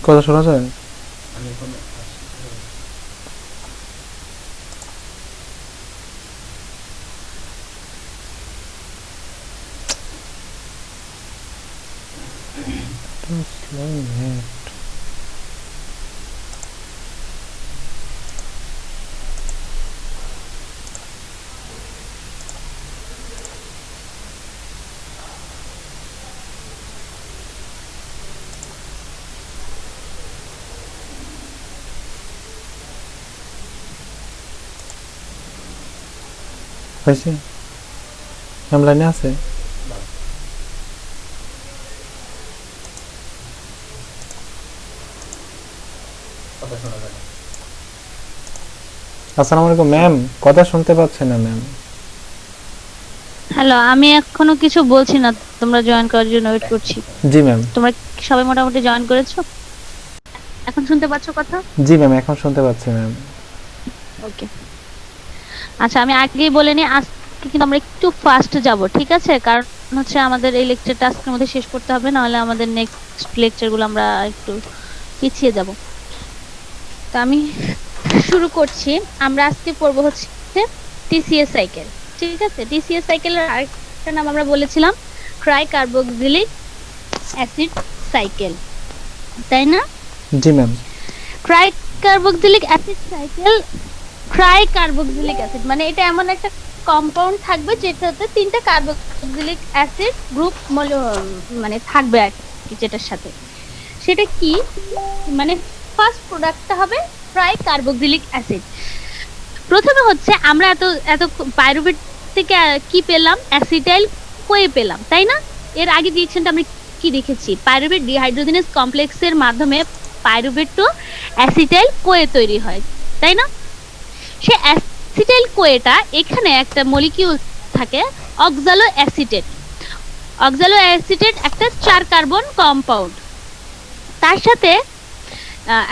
কথা শোনা যায়? আমি এখন Slow net. হয়েছে? লাইনে আছে? কথা শোনা যায় না। আসসালামু আলাইকুম ম্যাম, কথা শুনতে পাচ্ছেন না ম্যাম? হ্যালো, আমি এখনো কিছু বলছি না, তোমরা জয়েন করার জন্য ওয়েট করছি। জি ম্যাম। তোমরা সবাই মোটামুটি জয়েন করেছো? এখন শুনতে পাচ্ছ কথা? জি ম্যাম, এখন শুনতে পাচ্ছি ম্যাম। ওকে, আচ্ছা আমি আগেই বলে নিই, আজকে কিন্তু আমরা একটু ফাস্ট যাব, ঠিক আছে? কারণ হচ্ছে আমাদের এই লেকচারটা আজকের মধ্যে শেষ করতে হবে, নাহলে আমাদের নেক্সট লেকচারগুলো আমরা একটু পিছিয়ে যাব। তো আমি শুরু করছি। আমরা আজকে পড়বো হচ্ছে টিসিএস সাইকেল, ঠিক আছে? টিসিএস সাইকেলের আরেকটা নাম আমরা বলেছিলাম ট্রাই কার্বক্সিলিক অ্যাসিড সাইকেল, তাই না? জি ma'am. Tri carboxylic acid cycle, tri carboxylic acid মানে এটা এমন একটা কম্পাউন্ড থাকবে যেটাতে তিনটা কার্বক্সিলিক অ্যাসিড গ্রুপ মানে থাকবে আর কি, যেটার সাথে সেটা কি মানে ফার্স্ট প্রোডাক্টটা হবে ট্রাই কার্বক্সিলিক অ্যাসিড। প্রথমে হচ্ছে আমরা এত এত পাইরুভেট থেকে কি পেলাম? অ্যাসিটাইল কোয়ে পেলাম, তাই না? এর আগে রিঅ্যাকশনটা আমরা কি দেখেছি? পাইরুভেট ডিহাইড্রোজেনাস কমপ্লেক্সের মাধ্যমে পাইরুভেট টু অ্যাসিটাইল কোয়ে তৈরি হয়, তাই না? সে অ্যাসিটাইল কোয়েটা এখানে একটা মলিকিউল থাকে অক্সালো অ্যাসিটেট। অক্সালো অ্যাসিটেট একটা 4 কার্বন কম্পাউন্ড, তার সাথে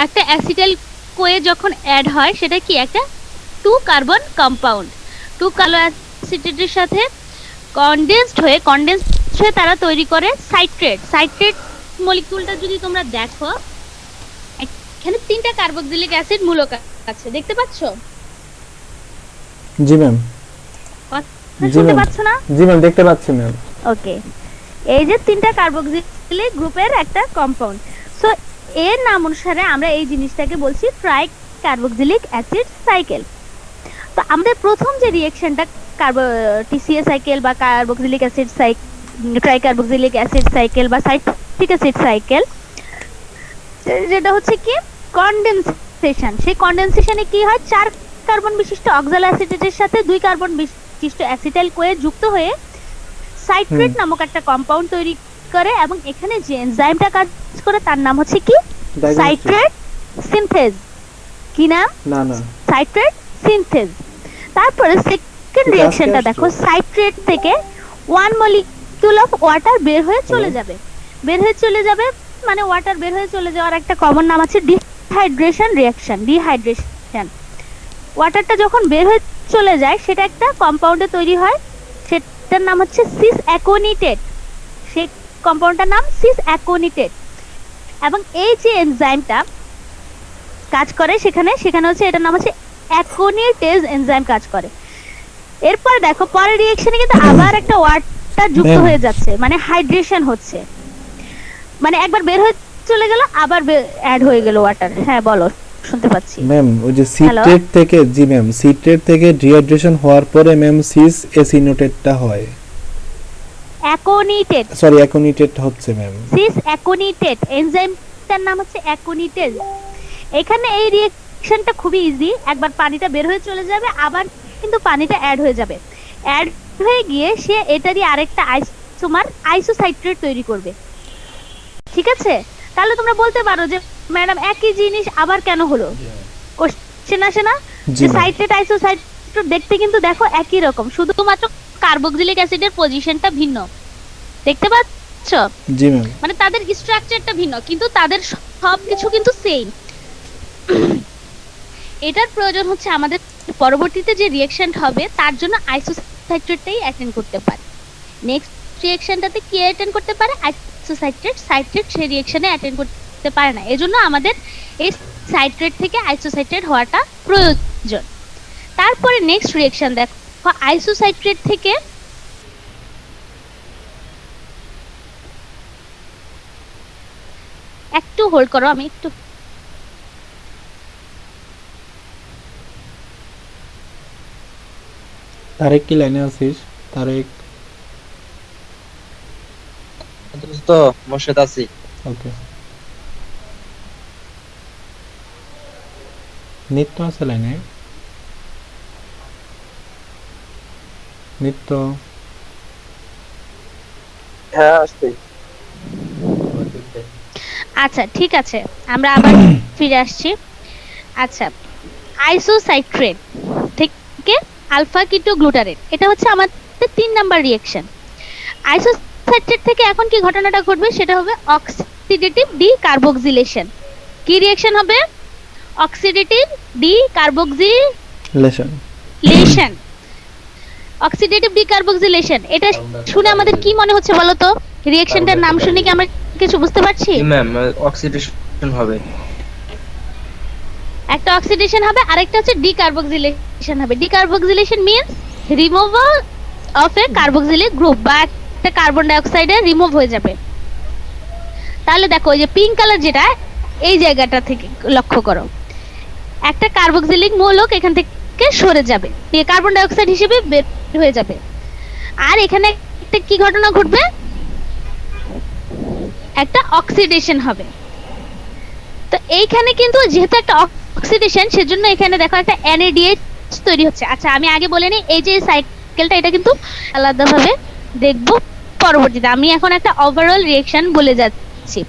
একটা অ্যাসিটাইল কোয়ে যখন অ্যাড হয় সেটা কি একটা 2 কার্বন কম্পাউন্ড। 2 কার্বন অ্যাসিটেটের সাথে কনডেন্সড হয়ে তারা তৈরি করে সাইট্রেট। সাইট্রেট মলিকিউলটা যদি তোমরা দেখো, এখানে 3টা কার্বক্সিলিক অ্যাসিড মূলক আছে, দেখতে পাচ্ছো? জি ম্যাম। শুনতে পাচ্ছ না? জি ম্যাম, দেখতে পাচ্ছি ম্যাম। ওকে, এই যে 3টা কার্বক্সিলিক গ্রুপের একটা কম্পাউন্ড, সো এর নাম অনুসারে আমরা এই জিনিসটাকে বলছি ট্রাই কার্বক্সিলিক অ্যাসিড সাইকেল। তো আমাদের প্রথম যে রিঅ্যাকশনটা টিসিএস সাইকেল বা carboxylic acid cycle, tri carboxylic acid cycle বা সাইট্রিক অ্যাসিড সাইকেল, যেটা হচ্ছে কি কনডেনসেশন। সেই কনডেনসেশনে কি হয়? 4 কার্বন বিশিষ্ট অক্সালো অ্যাসিটেটের সাথে 2 কার্বন বিশিষ্ট অ্যাসিটাইল কোয়ে যুক্ত হয়ে সাইট্রেট নামক একটা কম্পাউন্ড তৈরি করে, এবং এখানে যে এনজাইমটা কাজ করে তার নাম হচ্ছে কি? সাইট্রেট সিনথেজ। কি নাম? না না, সাইট্রেট সিনথেজ। তারপরে সেকেন্ড রিঅ্যাকশনটা দেখো, সাইট্রেট থেকে 1 মলিকিউল অফ ওয়াটার বের হয়ে চলে যাবে। মানে ওয়াটার বের হয়ে চলে যাওয়ার একটা কমন নাম আছে ডিহাইড্রেশন রিঅ্যাকশন। ডিহাইড্রেশন, ওয়াটারটা যখন বের হয়ে চলে যায় সেটা একটা কম্পাউন্ডে তৈরি হয়, সেটার নাম হচ্ছে সিস অ্যাকোনিটেট। সেই কম্পাউন্ডটার নাম সিস অ্যাকোনিটেট। এবং এই যে এনজাইমটা কাজ করে সেখানে হচ্ছে এটার নাম হচ্ছে অ্যাকোনিটেজ এনজাইম কাজ করে। এরপর দেখো পরের রিঅ্যাকশনে কিন্তু আবার একটা ওয়াটার যুক্ত হয়ে যাচ্ছে, মানে হাইড্রেশন হচ্ছে, মানে একবার বের হয়ে চলে গেল আবার অ্যাড হয়ে গেল ওয়াটার। হ্যাঁ বলো, শুনতে পাচ্ছি ম্যাম। ওই যে সিট্রেট থেকে, জি ম্যাম, সিট্রেট থেকে ডিহাইড্রেশন হওয়ার পরে ম্যাম সিস অ্যাসিনোটেটটা হয়। অ্যাকোনিটেট, সরি, অ্যাকোনিটেট হচ্ছে ম্যাম। সিস অ্যাকোনিটেট এনজাইমটার নাম হচ্ছে অ্যাকোনিটেজ। এখানে এই রিঅ্যাকশনটা খুবই ইজি, একবার পানিটা বের হয়ে চলে যাবে, আবার কিন্তু পানিটা অ্যাড হয়ে যাবে। অ্যাড হয়ে গিয়ে সে এটারই আরেকটা আইসোমার আইসোসাইট্রেট তৈরি করবে, ঠিক আছে? তাহলে তোমরা বলতে পারো যে ম্যাডাম একই জিনিস আবার কেন হলো? কোশ্চেন আসে না? যে সাইট্রেট আইসোসাইট্রেট দেখতে কিন্তু দেখো একই রকম, শুধুমাত্র কার্বক্সিলিক অ্যাসিডের পজিশনটা ভিন্ন, দেখতে পাচ্ছ? জি ম্যাম। মানে তাদের স্ট্রাকচারটা ভিন্ন কিন্তু তাদের সবকিছু কিন্তু সেম। এটার প্রয়োজন হচ্ছে আমাদের পরবর্তীতে যে রিঅ্যাকশন হবে তার জন্য আইসোসাইট্রেটটাই অ্যাটেন্ড করতে পারে। নেক্সট রিঅ্যাকশনটাতে কি অ্যাটেন্ড করতে পারে? আইসোসাইট্রেট। সাইট্রেট সেই রিঅ্যাকশনে অ্যাটেন্ড করতে করতে পারে না, এজন্য আমাদের এই সাইট্রেট থেকে আইসোসাইট্রেট হওয়াটা প্রয়োজন। তারপরে নেক্সট রিঅ্যাকশন দেখো, আইসোসাইট্রেট থেকে একটু হোল্ড করো, আমি একটু তারেক কি লাইনে আছিস? তারেক, দোস্ত মোর্শেদ আছি। ওকে। নিত্য আছে লাইনে? নিত্য, হ্যাঁ আসছি। আচ্ছা ঠিক আছে, আমরা আবার ফিরে আসছি। আচ্ছা, আইসোসাইট্রেট থেকে আলফা কিটো গ্লুটারেট, এটা হচ্ছে আমাদের 3 নাম্বার রিঅ্যাকশন। আইসোসাইট্রেট থেকে এখন কি ঘটনাটা ঘটবে সেটা হবে অক্সিডেটিভ ডিকার্বক্সিলেশন। কি রিঅ্যাকশন হবে? Oxidative decarboxylation. লেশন। অক্সিডেটিভ ডিকার্বক্সিলেশন, এটা শুনে আমাদের কি মনে হচ্ছে বলো তো? রিঅ্যাকশনটার নাম শুনে কি আমরা কিছু বুঝতে পারছি? ম্যাম অক্সিডেশন হবে। একটা অক্সিডেশন হবে, আরেকটা হচ্ছে ডিকার্বক্সিলেশন হবে। Decarboxylation means removal of A carboxylic group, বা একটা কার্বন ডাই অক্সাইডের রিমুভ হয়ে যাবে। তাহলে দেখো এই যে পিঙ্ক কালার, যেটা এই জায়গাটা থেকে লক্ষ্য করো, একটা কার্বক্সিলিক মৌলক এখান থেকে সরে যাবে, কার্বন ডাই অক্সাইড হিসেবে বের হয়ে যাবে। আর এখানে একটা কি ঘটনা ঘটবে? একটা অক্সিডেশন হবে। তো এইখানে কিন্তু যেহেতু একটা অক্সিডেশন, সেজন্য এখানে দেখো একটা NADH তৈরি হচ্ছে। আচ্ছা আমি আগে বলে নিই, এই যে সাইকেলটা এটা কিন্তু আলাদাভাবে দেখব পরবর্তীতে, আমি এখন একটা ওভারঅল রিঅ্যাকশন বলে যাচ্ছি।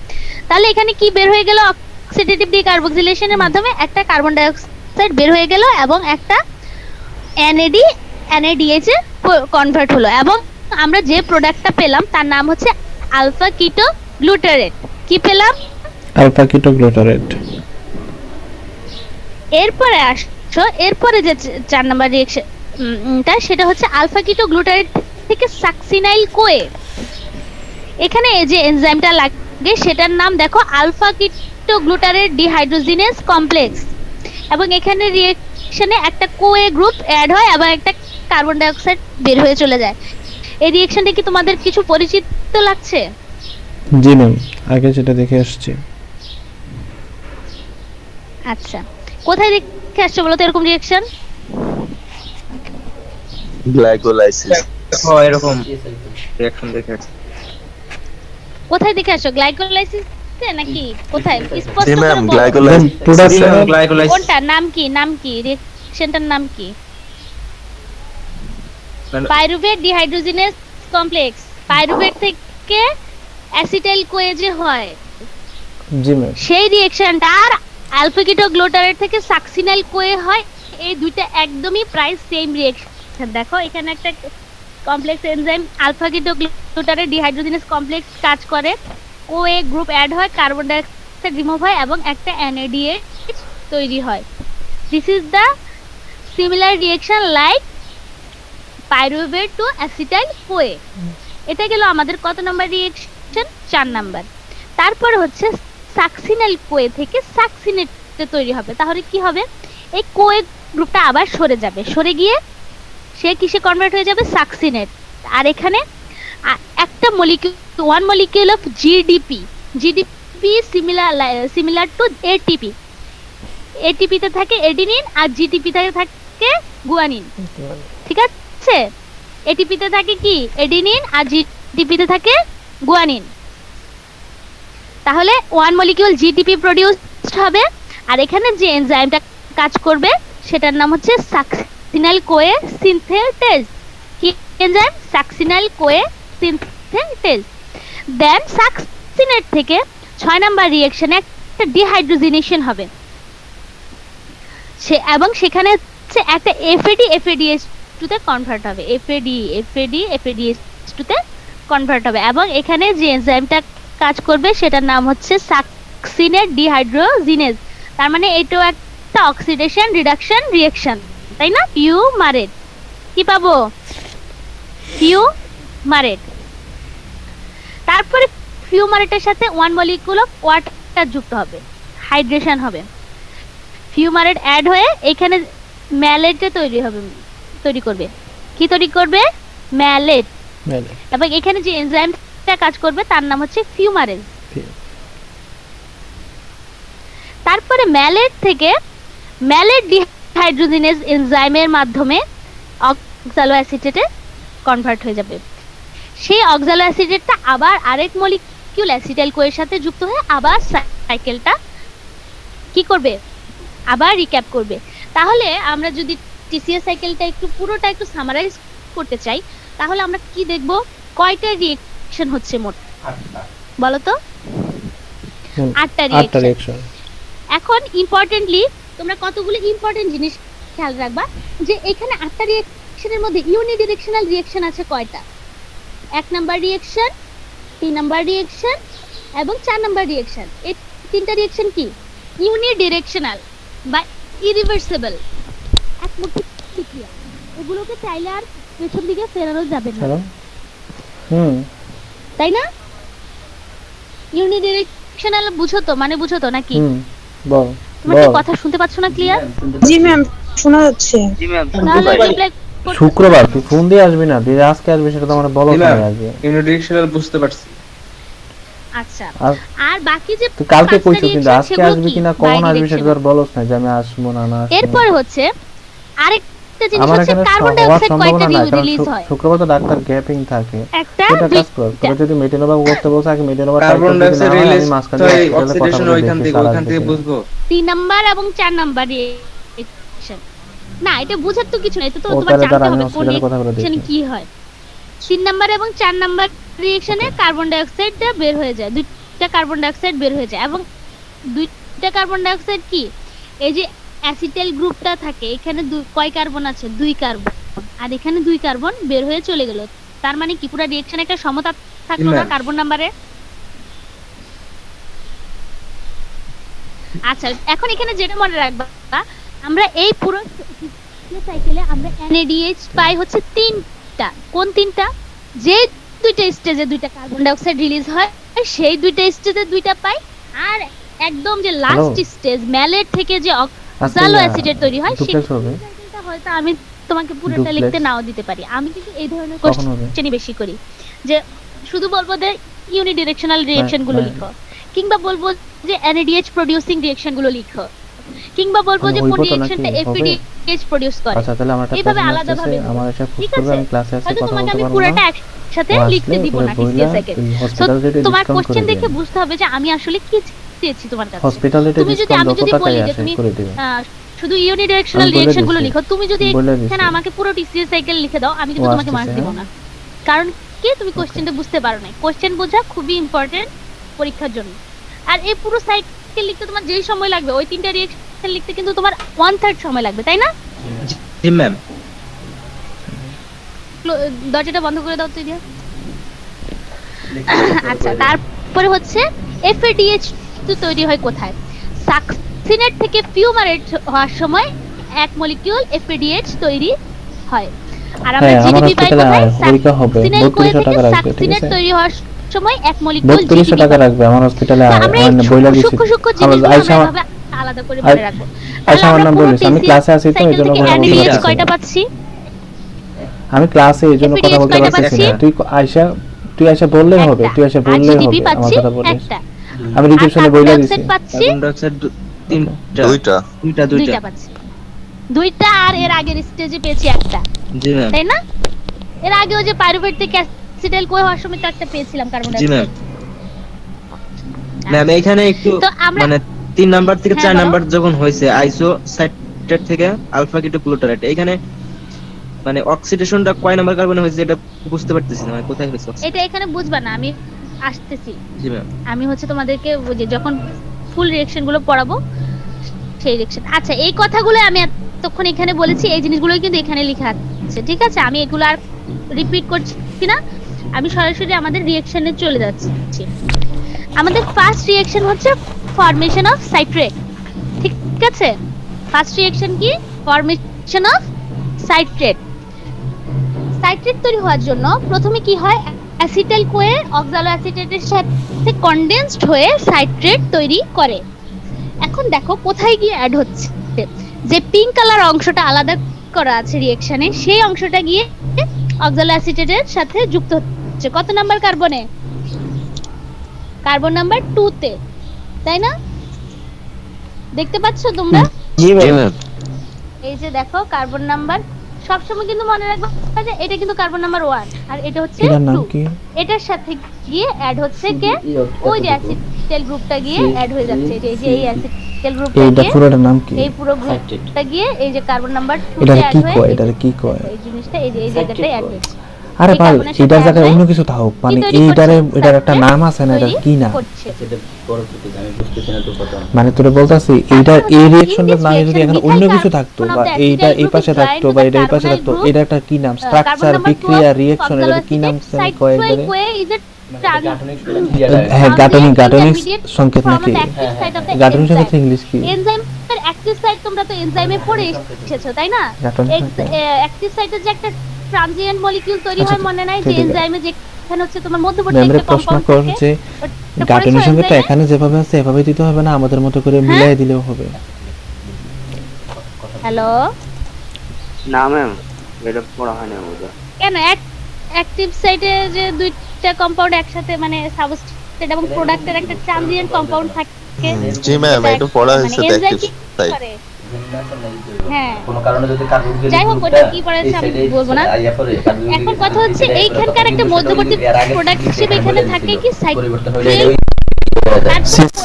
তাহলে এখানে কি বের হয়ে গেল? অক্সিডেটিভ ডিকার্বক্সিলেশনের মাধ্যমে একটা কার্বন ডাই অক্সাইড বের হয়ে গেল এবং একটা NADH এ কনভার্ট হলো, এবং আমরা যে প্রোডাক্টটা পেলাম তার নাম হচ্ছে আলফা কিটো গ্লুটারেট। কি পেলাম? আলফা কিটো গ্লুটারেট। এরপরে আসছো, এরপরে যে 4 নাম্বার রিঅ্যাকশনটা সেটা হচ্ছে আলফা কিটো গ্লুটারেট থেকে সাকসিনাইল কোয়ে। এখানে এই যে এনজাইমটা লাগে সেটার নাম দেখো আলফা কিটো গ্লুটারেট ডিহাইড্রোজিনেজ কমপ্লেক্স, এবং এখানে রিঅ্যাকশনে একটা কোয়ে গ্রুপ অ্যাড হয় এবং একটা কার্বন ডাই অক্সাইড বের হয়ে চলে যায়। এই রিঅ্যাকশনটা কি তোমাদের কিছু পরিচিত লাগছে? জি ম্যাম, আগে যেটা দেখে আসছি। আচ্ছা, কোথায় দেখে আসছো বলো তো এরকম রিঅ্যাকশন? গ্লাইকোলাইসিস। দেখো এরকম রিঅ্যাকশন দেখে আসছি। কোথায় দেখে আসছো? গ্লাইকোলাইসিসে নাকি কোথায়? স্পষ্ট জি করে ম্যাম, বলো। গ্লাইকোলাইসিস। প্রোডাকশনের গ্লাইকোলাইসিস। কোনটা? নাম কি? নাম কি? রিঅ্যাকশনটার নাম কি? Pyruvate dehydrogenase complex. পাইরুভেট থেকে অ্যাসিটাইল কোয়ে যে হয়, জি ম্যাম। সেই রিঅ্যাকশনটা আর আলফা কিটো গ্লুটারেট থেকে সাকসিনাইল কোয়ে হয়। এই দুইটা একদমই প্রায় সেম রিঅ্যাকশন। দেখো এখানে একটা কমপ্লেক্স এনজাইম আলফা কিটো গ্লুটারেট ডিহাইড্রোজিনেজ কমপ্লেক্স কাজ করে, কোয়ে গ্রুপ অ্যাড হয়, কার্বন ডাই অক্সাইড রিমুভ হয় এবং একটা NADH তৈরি হয়। This is the similar reaction like pyruvate to acetyl CoA. এটা গেল আমাদের কত নাম্বার রিঅ্যাকশন? 4 নাম্বার। তারপর হচ্ছে সাকসিনাইল কোয়ে থেকে সাকসিনেট তৈরি হবে। তাহলে কি হবে? এই কোয়ে গ্রুপটা আবার সরে যাবে, সরে গিয়ে সে কিসে কনভার্ট হয়ে যাবে? সাকসিনেট। আর এখানে একটা molecule, one molecule of GDP similar to ATP. ATP তে থাকে এডিনিন আর জিটিপি তে থাকে গুয়ানিন। ঠিক আছে, এটিপি তে থাকে কি? এডিনিন, আর জিটিপি তে থাকে গুয়ানিন। তাহলে ওয়ান মলিকিউল জিটিপি প্রোডিউসড হবে, আর এখানে যে এনজাইমটা কাজ করবে সেটার নাম হচ্ছে সাকসিনাইল কোয়ে সিনথেটেজ। কি এনজাইম? Succinyl Koi synthetase. দেন সাকসিনেট থেকে 6 নাম্বার রিঅ্যাকশনে একটা ডিহাইড্রোজিনেশন হবে, এবং সেখানে হচ্ছে একটা FAD তে কনভার্ট হবে। FAD তে কনভার্ট হবে, এবং এখানে যে এনজাইমটা কাজ করবে সেটার নাম হচ্ছে সাকসিনেট ডিহাইড্রোজিনেজ। তার মানে এটাও একটা অক্সিডেশন রিডাকশন রিঅ্যাকশন, তাই না? ফিউমারেট। কি পাবো? ফিউমারেট। তারপরে ফিউমারেটের সাথে ওয়ান মলিকিউল অফ ওয়াটার ফিউমারেটটা যুক্ত হবে, হাইড্রেশন হবে, ফিউমারেট অ্যাড হয়ে এখানে ম্যালেটে তৈরি করবে। কি তৈরি করবে? ম্যালেট। এবং এখানে যে এনজাইমটা কাজ করবে তার নাম হচ্ছে ফিউমারেজ। তারপরে ম্যালেট থেকে ম্যালেট ডিহাইড্রোজিনেজ এনজাইমের মাধ্যমে অক্সালো অ্যাসিটেটে কনভার্ট হয়ে যাবে। সেই অক্সালো অ্যাসিটেটটা আবার আরেক মলিকিউল অ্যাসিটাইল কোয়ের সাথে যুক্ত হয়ে আবার সাইকেলটা কি করবে? আবার রিক্যাপ করবে। তাহলে আমরা যদি টিসিএস সাইকেলটা পুরোটা একটু সামারাইজ করতে চাই, তাহলে আমরা কি দেখব? কয়টা রিঅ্যাকশন হচ্ছে মোট? বলো তো। 8টা রিঅ্যাকশন। এখন ইম্পর্টেন্টলি তোমরা কতগুলো ইম্পর্টেন্ট জিনিস খেয়াল রাখবা, যে এখানে 8টা রিঅ্যাকশনের মধ্যে ইউনিডিরেকশনাল রিঅ্যাকশন আছে কয়টা? 1 নাম্বার রিঅ্যাকশন, 3 নাম্বার রিঅ্যাকশন এবং 4 নাম্বার রিঅ্যাকশন। এই 3টা রিঅ্যাকশন কি? ইউনিডিরেকশনাল বা ইরিভার্সিবল, একমুখী প্রক্রিয়া। এগুলোকে চাইলে আর পেছন দিকে ফেরানো যাবে না, তাই না? ইউনিডিরেকশনাল বুঝো তো, মানে বুঝো তো নাকি? বল তোমরা কি কথা শুনতে পাচ্ছ না ক্লিয়ার? জি ম্যাম, শোনা যাচ্ছে। জি ম্যাম তাহলে রিপ্লাই শুক্রবার তুই ফোন দিয়ে আসবি না, দিয়ে আজকে আসবি, সেটা তো আমরা বলো না আজকে। ইউনিডিরেকশনাল বুঝতে পারছি। আচ্ছা, আর বাকি যে তুই কালকে কইছো, কিন্তু আজকে আসবি কিনা কখন আসবি সেটা তো বলছ না, যে আমি আসবো না না। এরপর হচ্ছে আরেকটা জিনিস হচ্ছে কার্বন ডাই অক্সাইড কয়টা রিলিজ হয়? শুক্রবার তো ডাক্তার গ্যাপিং থাকে, একটা এটা কাজ কর। তবে যদি মেটেনোভা করতে বলছ, আগে মেটেনোভা কার্বন ডাই অক্সাইড রিলিজ আমি মাঝখানে তো এই অক্সিডেশন ওইখান থেকে বুঝবো। 3 নাম্বার এবং 4 নাম্বার রিঅ্যাকশন না, এটা বুঝার তো কিছু নাই, এটা তো তোমার তাহলে জানতে হবে কোন হসপিটালের কথা বলে রিঅ্যাকশন কি হয়। 3 নাম্বার এবং 4 নাম্বার রিঅ্যাকশনে কার্বন ডাই অক্সাইডটা বের হয়ে যায়, দুইটা কার্বন ডাই অক্সাইড বের হয়ে যায়। এবং দুইটা কার্বন ডাই অক্সাইড কি, এই যে অ্যাসিটাইল গ্রুপটা থাকে এখানে কয় কার্বন আছে? 2 কার্বন, আর এখানে 2 কার্বন বের হয়ে চলে গেল। তার মানে কি পুরো রিঅ্যাকশনে একটা সমতা থাকলো না কার্বন নাম্বারে? আচ্ছা, এখন এখানে যেটা মনে রাখবা, আমরা এই পুরো সাইকেলে আমরা NADH পাই হচ্ছে 3টা। কোন 3টা? যে দুইটা স্টেজে 2টা কার্বন ডাই অক্সাইড রিলিজ হয়, সেই 2টা স্টেজে 2টা পাই। আর একদম যে লাস্ট স্টেজ ম্যালেট থেকে যে অক্সালো অ্যাসিডেট তৈরি হয়, সেটা হয়তো আমি তোমাকে পুরোটা লিখতে নাও দিতে পারি। আমি কিন্তু এই ধরনের কোশ্চেনই বেশি করি, যে শুধু বলবো যে ইউনিডিরেকশনাল রিঅ্যাকশন গুলো লিখো, কিংবা বলবো যে NADH প্রোডিউসিং রিঅ্যাকশন গুলো লিখো, কিংবা বলবো যে কোন রিঅ্যাকশনটা FADH প্রোডিউস করে। আচ্ছা, তাহলে আমরা এইভাবে আলাদা ভাবে আমার এটা ফুসফুস আমি ক্লাসে আসতে কথা বলতে আমি পারবো পুরোটা না, একসাথে লিখতে দিব না টিসিএস সাইকেল। তোমার কোশ্চেন দেখে বুঝতে হবে যে আমি আসলে কি চেয়েছি তোমার কাছে। হসপিটালিটি ডিসকাউন্ট যত টাকাই আসে করে দিবে। শুধু ইউনিডিরেকশনাল রিঅ্যাকশন গুলো লিখো। তুমি যদি এখানে আমাকে পুরো টিসিএস সাইকেল লিখে দাও, আমি কিন্তু তোমাকে মার্ক দেব না, কারণ কি তুমি কোশ্চেনটা বুঝতে পারো না। কোশ্চেন বোঝা খুবই ইম্পর্টেন্ট পরীক্ষার জন্য। আর এই পুরো সাইকেল লিখতে তোমার যেই সময় লাগবে, ওই 3টা রিঅ্যাকশন লিখতে কিন্তু তোমার 1/3 সময় লাগবে, তাই না? জি ম্যাম। দরজাটা বন্ধ করে দাও তুই দিয়া। আচ্ছা, তারপরে হচ্ছে FADH তৈরি হয় কোথায়? সাকসিনেট থেকে ফিউমারেট হওয়ার সময় এক মলিকিউল FADH তৈরি হয়। আর আমরা জিডিপি পাই কোথায়? সাকসিনেট সাকসিনেট তৈরি হওয়ার সময় এক মলিকিউল 3200 টাকা রাখবে আমার হসপিটালে। মানে বইলা দিছি আলাদা করে মনে রাখবো। আয়শা আমার নাম বলিস, আমি ক্লাসে আছি তো এইজন্য কথা বলতে পারছি। কয়টা পাচ্ছি? আমি ক্লাসে এইজন্য কথা বলতে পারছি না। তুই আয়শা বললেই হবে, তুই আয়শা বললেই হবে আমার কথা বলিস। আমি রিসেপশনে বইলা দিছি কার্বন ডাই অক্সাইড 2টা পাচ্ছি। 2টা, আর এর আগের স্টেজে পেয়েছি একটা। জি ম্যাম। তাই না? এর আগে ওই যে পাইরুভেট থেকে অ্যাসিটাইল কোয়ে হওয়ার সময় তো একটা পেয়েছিলাম কার্বন ডাই অক্সাইড। জি ম্যাম। ম্যাম এখানে একটু মানে 3 নাম্বার থেকে 4 নাম্বার যখন হইছে আইসোসাইটেট থেকে আলফা কিটো গ্লুটারেট, এখানে মানে অক্সিডেশনটা কয় নাম্বার কার্বনে হইছে এটা বুঝতে পারতেছি না, মানে কোথায় হইছে? এটা এখানে বুঝবা না, আমি আসতেছি। জি ম্যাম। আমি হচ্ছে তোমাদেরকে যখন ফুল রিঅ্যাকশন গুলো পড়াবো সেই রিঅ্যাকশন। আচ্ছা, এই কথাগুলো আমি এতক্ষণ এখানে বলেছি, এই জিনিসগুলোই কিন্তু এখানে লেখা আছে, ঠিক আছে? আমি এগুলো আর রিপিট করছি না, আমি সরাসরি আমাদের রিঅ্যাকশনে চলে যাচ্ছি। আমাদের ফার্স্ট রিঅ্যাকশন হচ্ছে ফর্মেশন অফ সাইট্রেট, ঠিক আছে? ফার্স্ট রিঅ্যাকশন কি? Formation of citrate. সাইট্রেট তৈরি হওয়ার জন্য প্রথমে কি হয়? অ্যাসিটাইল কোয়ে অক্সালো অ্যাসিটেটের সাথে কনডেন্সড হয়ে সাইট্রেট তৈরি করে। এখন দেখো কোথায় গিয়ে অ্যাড হচ্ছে, যে পিঙ্ক কালার অংশটা আলাদা করা আছে রিঅ্যাকশনে, সেই অংশটা গিয়ে অক্সালো অ্যাসিটেটের সাথে যুক্ত হচ্ছে কত নাম্বার কার্বনে? কার্বন নাম্বার 2 তে, তাই না? দেখতে পাচ্ছ তোমরা? জি ম্যাম। এই যে দেখো কার্বন নাম্বার, সবসময় কিন্তু মনে রাখবে যে এটা কিন্তু কার্বন নাম্বার 1 আর এটা হচ্ছে এটার নাম 2। কি? এটার সাথে গিয়ে অ্যাড হচ্ছে কে, ওই যে অ্যাসিটাইল গ্রুপটা গিয়ে অ্যাড হয়ে যাচ্ছে। এই যে এই অ্যাসিটাইল গ্রুপটা এইটা গিয়ে, পুরোটার নাম কি? এই পুরো গ্রুপটা গিয়ে এই যে কার্বন নাম্বার 2 এটা তে কি অ্যাড কয়? হয়ে এটা কি কয়? এই জিনিসটা এই যে এই জায়গাটায় অ্যাড হচ্ছে। আরে এই ভাই, কার্বনের সাথে এটার add জায়গায় হয়ে অন্য কিছু থাকুক, মানে কি তৈরি এইটারে করছে? এটার একটা নাম আছে না, এটা তৈরি কি না? করছে। সেটা পরবর্তীতে আমি বুঝতেছি না তো কথা। মানে তোরে বলতাছি এইটা এখন এই হচ্ছে রিঅ্যাকশনটা in this না যদি reaction এখানে অন্য methyl কিছু থাকতো carbon বা of the এইটা acetyl এই group পাশে is থাকতো joined বা to এটা the এই পাশে carbonyl থাকতো, group, এটা একটা কি নাম? carbon স্ট্রাকচার, number 2 বিক্রিয়া, of রিঅ্যাকশন, এটা কি নাম জানি কয় cycloyl এটারে? CoA is a হ্যাঁ, গাঠনিক intermediate সংকেত from নাকি? the active site of the গাঠনিক সংকেত enzyme. ইংলিশ কি? এনজাইমের অ্যাক্টিভ সাইট তোমরা তো এনজাইমে পড়ে এসেছো তাই না? গাঠনিক সংকেত। অ্যাক্টিভ সাইটে যে একটা ট্রানজিয়েন্ট মলিকিউল তৈরি আচ্ছা, হয় মনে নাই, যে ঠিক আছে। এনজাইমে যেখানে হচ্ছে তোমার মধ্যবর্তী ম্যামরে একটা প্রশ্ন কম্পাউন্ড করছে যে থাকে, গাঠনিক সংকেতটা enzyme-এ? এখানে যেভাবে আছে এভাবে দিতে হবে না, আমাদের মতো করে হ্যাঁ? মিলাই দিলেও হবে? হ্যালো, না ম্যাম, এটা পড়া হয় না আমাদের। কেন অ্যাক্টিভ সাইটে যে দুইটা কম্পাউন্ড একসাথে মানে সাবস্ট্রেট এবং প্রোডাক্টের একটা ট্রানজিয়েন্ট কম্পাউন্ড থাকে, জি ম্যাম, এটা পড়া হয়েছে মানে দেখতে enzyme কি তাই। করে? হ্যাঁ, কোনো কারণে যদি কার্বক্সিলিক যাই হোক ওটা কি পড়াচ্ছে আমি বলবো না। এখন কথা হচ্ছে এইখানকার একটা মধ্যবর্তী প্রোডাক্ট হিসেবে এখানে থাকে কি পরিবর্তন হলে সাইক্লিক, ওই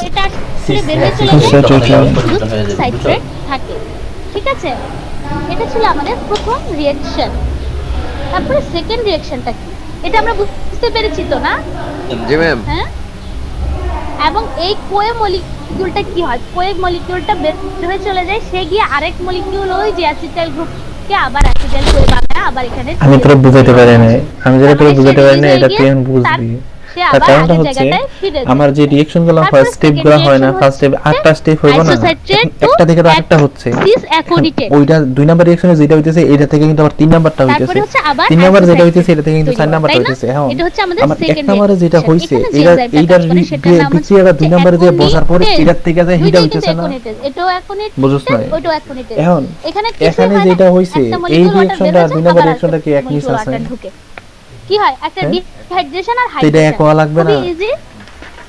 এটা আসলে বের হয়ে চলে যায় সাইট্রেট থাকে। ঠিক আছে, এটা ছিল আমাদের প্রথম রিঅ্যাকশন। তারপরে সেকেন্ড রিঅ্যাকশনটা কি, এটা আমরা বুঝতে পেরেছি তো না? জি ম্যাম। হ্যাঁ, এবং এই কোয়ে মলিকিউলটা কি হয়, কোয়ে মলিকিউলটা বের হয়ে চলে যায়, সে গিয়ে আরেক মলিকিউল ওই যে অ্যাসিটাইল গ্রুপকে আবার অ্যাসিটাইল কোয়ে বানায়, আবার এখানে আমি তোরে বুঝাতে পারি না, আমি যেটা তোরে বুঝাতে পারি না এটা তুই এখন বুঝবি। সে তার আবার কারণটা আগের হচ্ছে জায়গাটায় ফিরে যায়। আমার যে রিঅ্যাকশন গুলো হয়, তারপরে স্টেপ second গুলো হয় না, reaction ফার্স্ট স্টেপ হচ্ছে আটটা স্টেপ হইব না, isocitrate to একটা থেকে তো আরেকটা হচ্ছে। cis aconitate। ওইটা দুই নাম্বার রিঅ্যাকশনে যেটা হইতেছে এটা থেকে কিন্তু আবার তিন নাম্বারটা তারপরে হইতেছে, হচ্ছে আবার তিন নাম্বার যেটা isocitrate হইতেছে এটা থেকে কিন্তু তৈরি চার হয়, নাম্বারটা তাই না? হইতেছে। হ্যাঁ, এটা হচ্ছে আমাদের আমার এক second নাম্বারে যেটা reaction। হইছে এখানে যে এটা enzyme টা এইটার কাজ করে সেটার নাম হচ্ছে বিক্রিয়াটা দুই নাম্বারে দিয়ে বসার পরে aconitase। এটার থেকে যায় হিটা দুইটাই হইতেছে কিন্তু না, aconitase, এটাও aconitase, বুঝছ না? ওইটাও aconitase। এখন এখানে কিছুই এখানে হয় না, যেটা হইছে একটা এই molecule water রিঅ্যাকশনটা বের হয়েছে, দুই নাম্বার আবার রিঅ্যাকশনটা কি এক একটা মিস molecule আছে? water ঢুকে। কি হয়, একটা হ্যাঁ? ডিহাইড্রেশন আর তো এটা এক হওয়া লাগবে না? খুবই ইজি।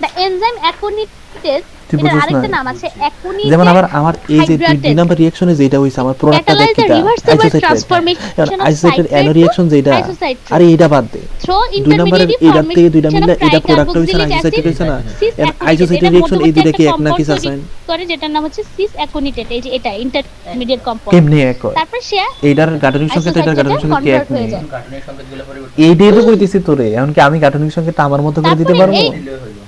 দ্য এনজাইম aconitase, তুই এটার বুঝছ আরেকটা না? নাম আছে aconitase যেমন আবার আমার এই যে দুই hydrated। নাম্বার রিঅ্যাকশনে যেটা হইছে আমার প্রোডাক্টটা Catalyze the দেখিটা reversible আইসোসাইট্রেট, transformation of আইসোসাইট্রেট citrate অ্যানো to reaction যেটা, isocitrate। আরে এটা বাদ দে, Through দুই নাম্বারের intermediary এটার থেকে দুইটা formation মিলে of এটা প্রোডাক্ট হইছে না, tricarbonylic আইসোসাইট্রেট হইছে না, acid, cis aconitate। আইসোসাইট্রেট এটার রিঅ্যাকশন এই দুইটা কি মধ্যবর্তী এক না কি একটা সাসাইন? compound করে যেটার নাম হচ্ছে সিস অ্যাকোনিটেট। এই যে এটা ইন্টারমিডিয়েট কম্পাউন্ড। কেমনে এক হয়? তারপর সে এইটার গাঠনিক সংকেত এটার গাঠনিক সংকেত কি এক convert হয়ে নেই? যায়। কার্টুনের সংকেতগুলো পরিবর্তন এইটাই তো কইতেছি তোরে, এখন কি আমি গাঠনিক সংকেতটা আমার মতো করে দিতে তারপরে পারবো? এই- দিলেও হইব।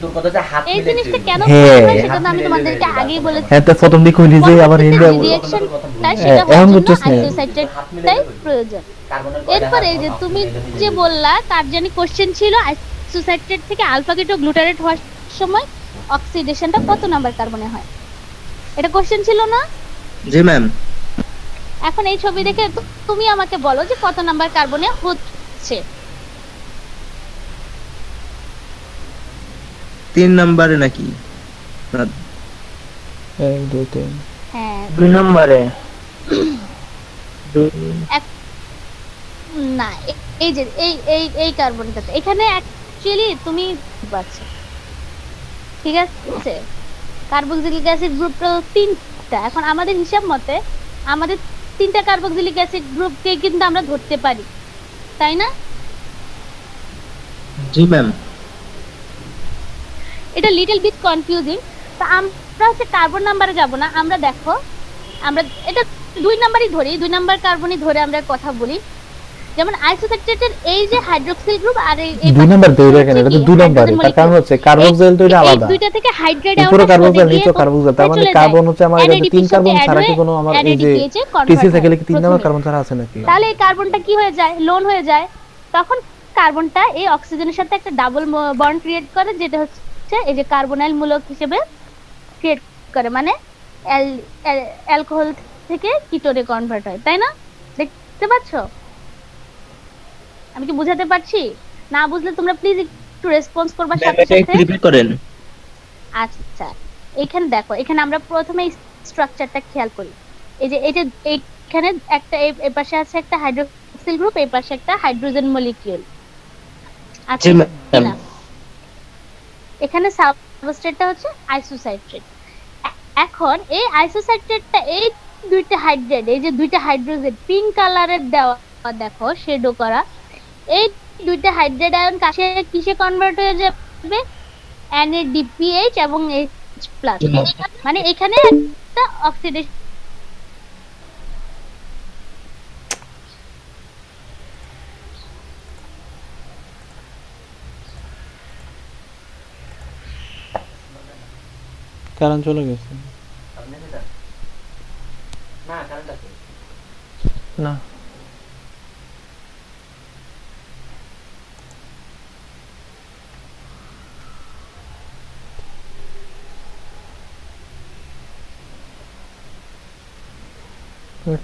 তোর কথা যে হাত এই মিলে জিনিসটা দিবি। কেন হ্যাঁ। করা হয় সেটা তো আমি তোমাদেরকে আগেই বলেছি। হ্যাঁ, তো প্রথম দিকে কইলি যে আবার হিন্দা রিঅ্যাকশনটা হ্যাঁ, সেটা এখন হওয়ার জন্য বুঝছিস না? আইসোসাইট্রেটটাই প্রয়োজন। কার্বনের কয়টা এরপরে হাত এই যে হবে? তুমি এটা মিলে যে দিবি। বললা তার জানি কোশ্চেন ছিল আইসোসাইট্রেট থেকে আলফা কিটো গ্লুটারেট হওয়ার সময় অক্সিডেশনটা কত নাম্বার কার্বনে হয়, এটা কোশ্চেন ছিল না? জি ম্যাম। এখন এই ছবি দেখে তুমি আমাকে বলো যে কত নাম্বার কার্বনে হচ্ছে। 3 নম্বরে নাকি? না, 1 2 3 হ্যাঁ, 2 নম্বরে। না এই যে এই এই এই কার্বনটাতে এখানে অ্যাকচুয়ালি তুমি পাচ্ছো, ঠিক আছে? কার্বক্সিলিক অ্যাসিড গ্রুপটা তিনটা। এখন আমাদের হিসাব মতে আমাদের তিনটা কার্বক্সিলিক অ্যাসিড গ্রুপকে কিন্তু আমরা ধরতে পারি, তাই না? জি ম্যাম। এটা লিটল বিট কনফিউজিং। তো আমরা হচ্ছে কার্বন নাম্বারে যাব না, আমরা দেখো আমরা এটা 2 নাম্বারই ধরি, 2 নাম্বার কার্বনই ধরে আমরা কথা বলি। যেমন আইসোসাইট্রেটের এই যে হাইড্রোক্সিল গ্রুপ আর এই দুই নাম্বার দেই রাখেন, এটা তো দুই নাম্বারই, তার কারণ হচ্ছে কার্বক্সিল তো এটা আলাদা, দুইটা থেকে হাইড্রাইড উপরে কার্বক্সিল নিচে কার্বক্সিল, তার মানে কার্বন হচ্ছে আমার এখানে 3 কার্বন ছাড়া কি কোনো আমার এই যে টিসি সাইকেলে কি 3 নাম্বার কার্বন ছাড়া আছে নাকি? তাহলে এই কার্বনটা কি হয়ে যায়, লোন হয়ে যায়। তখন কার্বনটা এই অক্সিজেনের সাথে একটা ডাবল বন্ড ক্রিয়েট করে, যেটা হচ্ছে এই যে কার্বনাইল মূলক হিসেবে ক্রিয়েট করে, মানে অ্যালকোহল থেকে কিটোনে কনভার্ট হয়, তাই না? দেখতে পাচ্ছো আমি কি বুঝাতে পারছি? না বুঝলে তোমরা প্লিজ একটু রেসপন্স করবা ম্যাম সাথে এটা একটু সাথে। রিপিট করেন। আচ্ছা, এখানে দেখো, এখানে আমরা প্রথমে স্ট্রাকচারটা খেয়াল করি। এই যে এইখানে একটা এই পাশে আছে একটা হাইড্রোক্সিল গ্রুপ, এই পাশে একটা হাইড্রোজেন মলিকিউল আছে জি ম্যাম। না? এখানে সাবস্ট্রেটটা হচ্ছে আইসোসাইট্রেট। এখন এই আইসোসাইট্রেটটা এই দুইটা হাইড্রেট, এই যে দুইটা হাইড্রোজেন পিঙ্ক কালারের দেওয়া দেখো শেডো করা, এই দুইটা হাইড্রেট আয়ন কিসে কনভার্ট হয়ে যাবে? NADPH এবং H+, মানে এখানে একটা অক্সিডেশন কারণ চলে গেছে আপনি কি জানেন? না কারণ আছে না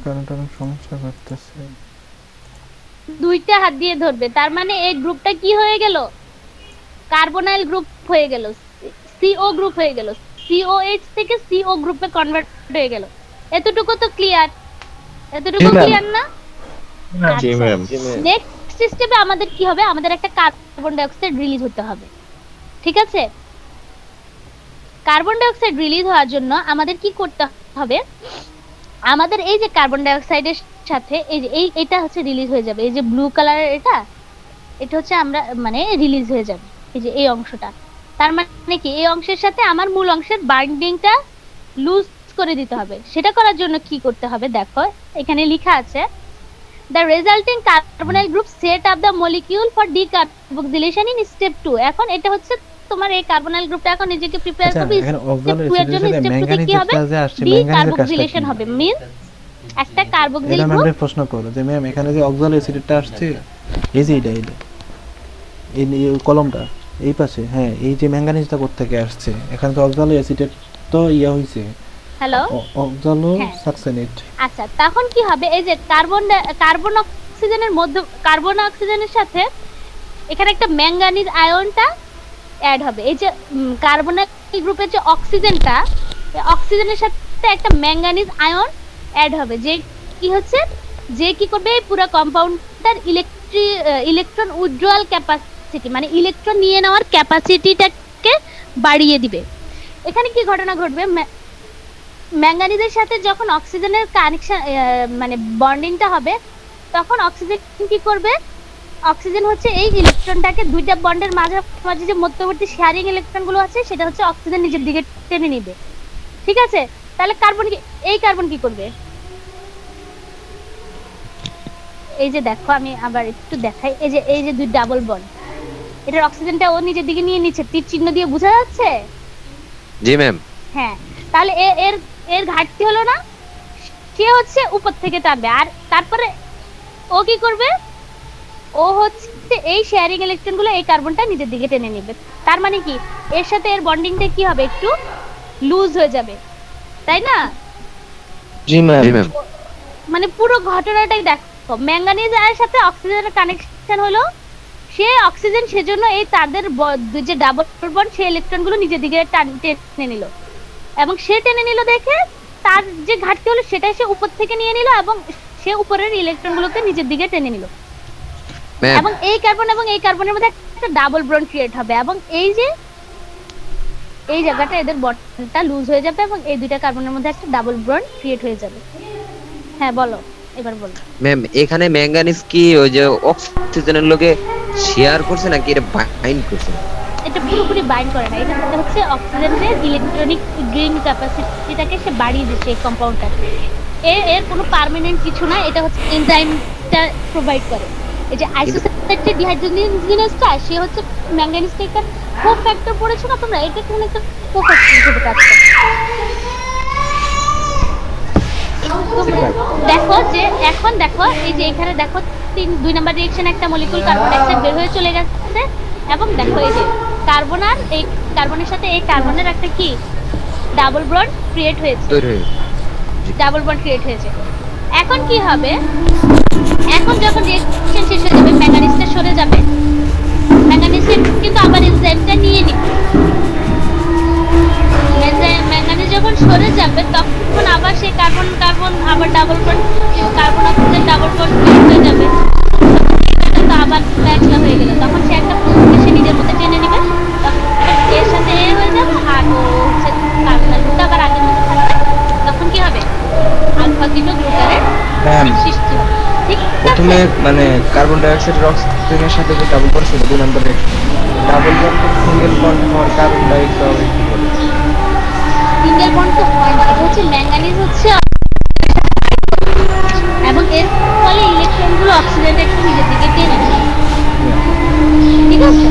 কারণটা অনেক সমস্যা করতেছে। দুইটা হাত দিয়ে ধরবে, তার মানে এই গ্রুপটা কি হয়ে গেল? কার্বনাইল গ্রুপ হয়ে গেল, CO গ্রুপ হয়ে গেল, COH থেকে CO গ্রুপে কনভার্ট হয়ে গেল। এতটুকু তো ক্লিয়ার? এতটুকু ক্লিয়ার না? জি ম্যাম। নেক্সট স্টেপে আমাদের কি হবে? আমাদের একটা কার্বন ডাই অক্সাইড রিলিজ হতে হবে, ঠিক আছে? কার্বন ডাই অক্সাইড রিলিজ হওয়ার জন্য আমাদের কি করতে হবে? আমাদের এই যে কার্বন ডাই অক্সাইডের সাথে এই যে এটা হচ্ছে রিলিজ হয়ে যাবে, এই যে ব্লু কালারের এটা হচ্ছে আমরা মানে রিলিজ হয়ে যাবে, এই যে এই অংশটা। তার মানে কি এই অংশের সাথে আমার মূল অংশের বাইন্ডিংটা লুজ করে দিতে হবে। সেটা করার জন্য কি করতে হবে? দেখো এখানে লেখা আছে the resulting carbonyl group set up the molecule for decarboxylation in step 2। এখন এটা হচ্ছে তোমার এই কার্বনাইল গ্রুপটা এখন নিজেকে প্রিপেয়ার করবে এখানে অক্সালো step 2 এর জন্য। অ্যাসিডের step 2 তে ম্যাঙ্গানিজ কি হবে? কাজে আসছে, ম্যাঙ্গানিজের কাজটা ডিকার্বক্সিলেশন কি? হবে, মিন্স একটা কার্বক্সিল এটা গ্রুপ। ম্যাম প্রশ্ন করো যে ম্যাম এখানে যে অক্সালো অ্যাসিডটা আসছে, এই যে এটা এই কলমটা এই পাশে, হ্যাঁ এই যে ম্যাঙ্গানিজটা কোথা থেকে আসছে? এখানে তো অক্সালো অ্যাসিডের তো হইছে, হ্যালো অক্সালো হ্যাঁ। সাকসেনেট। আচ্ছা, তখন কি হবে? এই যে কার্বন অক্সিজেনের মধ্যে কার্বন অক্সিজেনের সাথে এখানে একটা ম্যাঙ্গানিজ আয়নটা অ্যাড হবে। এই যে কার্বনাইল গ্রুপের যে অক্সিজেনটা, এই অক্সিজেনের সাথে একটা ম্যাঙ্গানিজ আয়ন অ্যাড হবে, যে কি হচ্ছে, যে কি করবে এই পুরো কম্পাউন্ডটার ইলেকট্রন উইথড্রয়াল ক্যাপাসিটি, মানে ইলেকট্রন নিয়ে নেওয়ার ক্যাপাসিটিটাকে বাড়িয়ে দিবে। এখানে কি ঘটনা ঘটবে? ম্যাঙ্গানিজের সাথে যখন অক্সিজেনের কানেকশন মানে বন্ডিংটা হবে, তখন অক্সিজেন কি করবে? অক্সিজেন হচ্ছে এই ইলেকট্রনটাকে দুইটা বন্ডের মাঝে যে মধ্যবর্তী শেয়ারিং ইলেকট্রনগুলো আছে, সেটা হচ্ছে অক্সিজেন নিজের দিকে টেনে নেবে, ঠিক আছে? তাহলে কার্বন কি করবে? এই যে দেখো, আমি আবার একটু দেখাই, এই যে দুই ডাবল বন্ড, এটার অক্সিজেনটা ও নিজের দিকে নিয়ে নিচ্ছে, তীর চিহ্ন দিয়ে বোঝা যাচ্ছে? জি ম্যাম। হ্যাঁ, তাহলে এর ঘাটতি হলো না? সে হচ্ছে উপর থেকে টানবে, আর তারপরে ও কি করবে? ও হচ্ছে এই শেয়ারিং ইলেকট্রনগুলো এই কার্বনটা নিজের দিকে টেনে নেবে। তার মানে কি এর সাথে এর বন্ডিংটা কি হবে? একটু লুজ হয়ে যাবে, তাই না? জি ম্যাম। জি ম্যাম। মানে পুরো ঘটনাটাই দেখো, ম্যাঙ্গানিজ এর সাথে অক্সিজেনের কানেকশন হলো, সে অক্সিজেন সেজন্য এই তাদের যে ডাবল বন্ড সেই ইলেকট্রনগুলো নিজের দিকে টেনে নিল, এবং সে টেনে নিল দেখে তার যে ঘাটতি হলো সেটাই সে উপর থেকে নিয়ে নিল, এবং সে উপরের ইলেকট্রনগুলোকে নিজের দিকে টেনে নিল, এবং এই কার্বন এবং এই কার্বনের মধ্যে একটা ডাবল বন্ড ক্রিয়েট হবে, এবং এই যে এই জায়গাটা এদের বন্ডটা লুজ হয়ে যাবে, এবং এই দুইটা কার্বনের মধ্যে একটা ডাবল বন্ড ক্রিয়েট হয়ে যাবে। হ্যাঁ বলো, এবার বলো। ম্যাম এখানে ম্যাঙ্গানিজ কি ওই যে অক্সিজেনের লগে শেয়ার করছে নাকি এটা বাইন্ড করছে? এটা পুরোপুরি বাইন্ড করে না, এটা হচ্ছে অক্সিজেনের ইলেকট্রনিক গ্রিন ক্যাপাসিটিটাকে সে বাড়িয়ে দিচ্ছে এই কম্পাউন্ডটা। এর কোনো পার্মানেন্ট কিছু না, এটা হচ্ছে এনজাইমটা প্রোভাইড করে। এই যে আইসোসাইটেড ডিহাইড্রোজিনেজটা, সে হচ্ছে ম্যাঙ্গানিজকে একটা কোফ্যাক্টর পড়েছো না তোমরা? এটা কোন একটা কোফ্যাক্টর হিসেবে কাজ করে। দেখো যে এখন দেখো, এই যে এখানে দেখো 2 নাম্বার রিঅ্যাকশন, একটা মলিকিউল কার্বন ডাইঅক্সাইড বের হয়ে চলে গেছে, এবং দেখো এই যে কার্বন আর এই কার্বনের সাথে এই কার্বনের একটা কি ডাবল বন্ড ক্রিয়েট হয়েছে, ডাবল বন্ড ক্রিয়েট হয়েছে। এখন কি হবে? এখন যখন রিঅ্যাকশন শেষ হয়ে যাবে, ম্যাঙ্গানিজটা সরে যাবে, ম্যাঙ্গানিজ কিন্তু আবার এনজাইমটা নিয়ে নিবে। ম্যাঙ্গানিজ যখন সরে যাবে তখন আবার সেই কার্বন কার্বন আবার double bond, carbon oxygen double bond হয়ে যাবে, তো আবার একলা হয়ে গেল, তখন সে একটা প্রোটনকে সে নিজের মধ্যে টেনে নেবে, তখন এর সাথে এ হয়ে যাবে আর ও হচ্ছে কার্বনের গ্রুপটা আবার আগের মতো থাকবে। তখন কি হবে? আলফা কিটো গ্লুটারেট ম্যাম সৃষ্টি হবে। ঠিক প্রথমে আছে? মানে কার্বন ডাই অক্সাইডের অক্সিজেনের সাথে যে ডাবল বন্ড ছিল 2 নম্বরে, ডাবল বন্ড সিঙ্গেল বন্ড হওয়ার কারণটা একটু হবে কি বলে? সিঙ্গেল বন্ড তো হয় না, এটা হচ্ছে ম্যাঙ্গানিজ হচ্ছে, এবং এর ফলে ইলেকট্রনগুলো অক্সিজেনটা একটু নিজের দিকে টেনে নেয়। ঠিক আছে,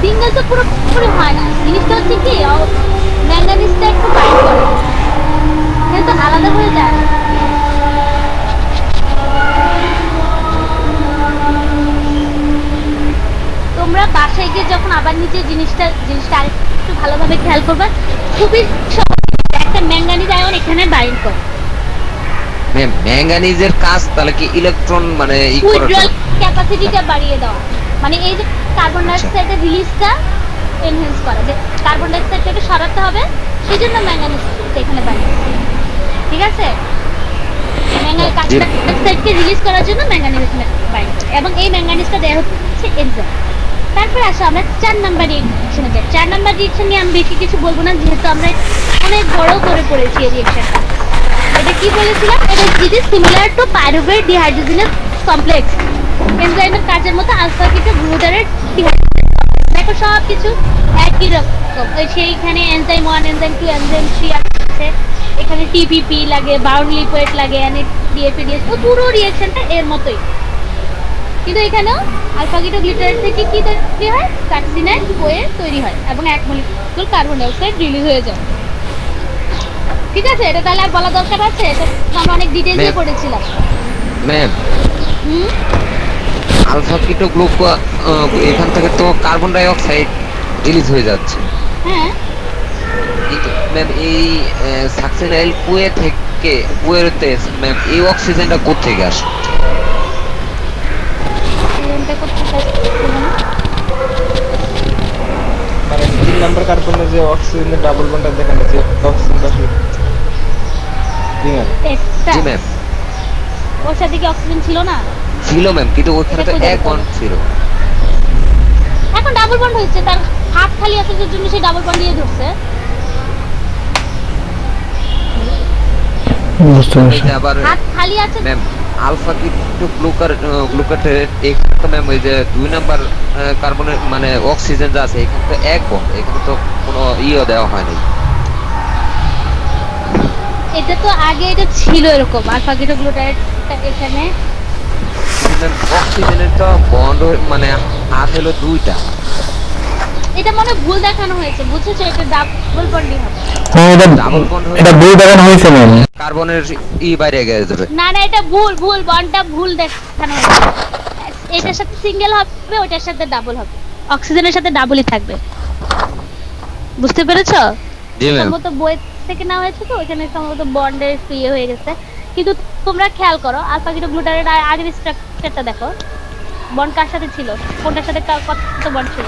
সিঙ্গেল তো পুরোপুরি হয় না, জিনিসটা হচ্ছে কি ম্যাঙ্গানিজটা একটু বাইন্ড করে, কিন্তু আলাদা হয়ে যায় না। তোমরা বাসায় গিয়ে যখন আবার নিচে জিনিসটা আরেকটু ভালোভাবে খেয়াল করবে, খুবই সহজ, একটা ম্যাঙ্গানিজ আয়ন এখানে বাইন্ড করে, ম্যাম ম্যাঙ্গানিজের কাজ তাহলে কি ইলেকট্রন মানে উইথড্রয়াল ক্যাপাসিটিটা বাড়িয়ে দেওয়া, মানে এই যে কার্বন ডাই অক্সাইডের রিলিজটা এনহ্যান্স করা, যে কার্বন ডাই অক্সাইডটাকে সরাতে হবে, সেই জন্য ম্যাঙ্গানিজ এখানে বাইন্ড। ঠিক আছে, কার্বন ডাই অক্সাইডকে রিলিজ করার জন্য ম্যাঙ্গানিজ এখানে বাইন্ড করে, এবং এই ম্যাঙ্গানিজটা দেওয়া হচ্ছে এনজাইম। তারপরে আসো আমরা 4 নাম্বার রিঅ্যাকশনে যাই। 4 নাম্বার রিঅ্যাকশন নিয়ে আমি বেশি কিছু বলবো না, যেহেতু আমরা অনেক বড় করে পড়েছি এই রিঅ্যাকশনটা। এটা কি বলেছিলাম? এটা is similar to pyruvate dehydrogenase complex. এনজাইমের কাজের মতো আলফা কিটো গ্লুটারেট ডিহাইড্রোজেনাস, দেখো সব কিছু একই রকম। সেইখানে এনজাইম 1, এনজাইম 2, এনজাইম 3 আছে, এখানে টিপিপি লাগে, বাউন্ড লিপয়েড লাগে, ডিএফএডিএস, পুরো রিঅ্যাকশনটা এর মতোই। কিন্তু এখানেও আলফা কিটো গ্লুটারেট থেকে কি তৈরি হয়? সাকসিনাইল কোয়ে তৈরি হয়, এবং এক molecule carbon die oxide release হয়ে যায়। ঠিক আছে, এটা তাহলে আর বলা দরকার আছে? এটা আমরা অনেক ডিটেইলসে পড়েছিলাম। ম্যাম হুম, আলফা কিটো গ্লুকো এখান থেকে তো কার্বন ডাই অক্সাইড রিলিজ হয়ে যাচ্ছে, হ্যাঁ, কিন্তু ম্যাম এই সাকসিনাইল কুয়েতে ম্যাম এই অক্সিজেনটা কোত্থেকে আসে? এটা করতে চাইছিলাম না। মানে 3 নাম্বার কার্বনে যে অক্সিজেনের ডাবল বন্ডটা দেখেন, যে অক্সিজেনটা আসলে জি ম্যাম। এটা জি ম্যাম, ওর সাথে কি অক্সিজেন ছিল না? ছিল ম্যাম, কিন্তু ওখানে তো এক বন্ড ছিল। এখন ডাবল বন্ড হয়েছে, তার হাত খালি আছে, যে জন্য সে ডাবল বন্ড দিয়ে ধরছে। বুঝতে পারছি। এটা আবার হাত খালি আছে, ম্যাম আলফা কিটো গ্লুকারেট এখানে তো ম্যাম ওই যে 2 নাম্বার কার্বনের মানে অক্সিজেন যা আছে এখানে তো এক বন্ড, এখানে তো কোনো দেওয়া হয়নি। এটা তো আগে এটা ছিল এরকম, আলফা কিটো গ্লুটারেট এখানে অক্সিজেনের তো বন্ড মানে হাত হলো 2টা। এটা মনে হয় ভুল দেখানো হয়েছে, বুঝেছো? এটা ডাবল বন্ডই হবে। হ্যাঁ, ডাবল বন্ড এটা ভুল দেখানো হয়েছে ম্যাম। কার্বনের বাইরে গিয়ে যাবে। না না, এটা ভুল বন্ডটা ভুল দেখানো হয়েছে। এটার সাথে সিঙ্গেল হবে, ওটার সাথে ডাবল হবে, অক্সিজেনের সাথে ডাবলই থাকবে। বুঝতে পেরেছো? জি ম্যাম। সম্ভবত বই থেকে নেওয়া হয়েছে, তো ওখানে সম্ভবত বন্ডের ইয়ে হয়ে গেছে। কিন্তু তোমরা খেয়াল করো, আলফা কিটো গ্লুটারেট আগের স্ট্রাকচারটা দেখো, বন্ড কার সাথে ছিল, কোনটার সাথে কত বন্ড ছিল?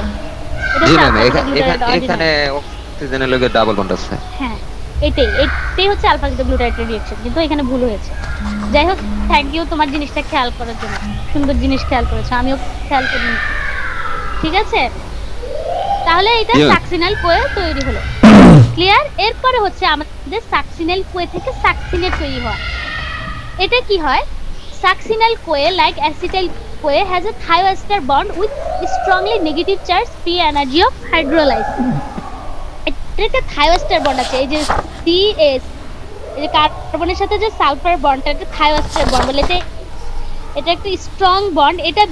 এটা জি হচ্ছে ma'am, alpha keto glutarate original। এখানে অক্সিজেনের লগে ডাবল বন্ড আছে। হ্যাঁ, এটাই হচ্ছে আলফা কিটো গ্লুটারেটের রিঅ্যাকশন, কিন্তু এখানে ভুল হয়েছে। যাই হোক, থ্যাংক ইউ তোমার জিনিসটা খেয়াল করার জন্য, সুন্দর জিনিস খেয়াল করেছো, আমিও খেয়াল করিনি। ঠিক আছে, তাহলে এটা Yeah. সাকসিনাল কোয়ে তৈরি হলো, ক্লিয়ার? এরপরে হচ্ছে আমাদের সাকসিনাল কোয়ে থেকে সাকসিনেট তৈরি হয়। এটা কি হয়? Succinyl CoA like acetyl CoA has a thioester bond with strongly negative charge free energy of hydrolysis। এটাতে থায়োস্টার বন্ড আছে, এই যে সিএস, এই যে কার্বনের সাথে যে সালফার বন্ডটা, এটা থায়োস্টার বন্ড বলে। এটা একটা স্ট্রং বন্ড, এটা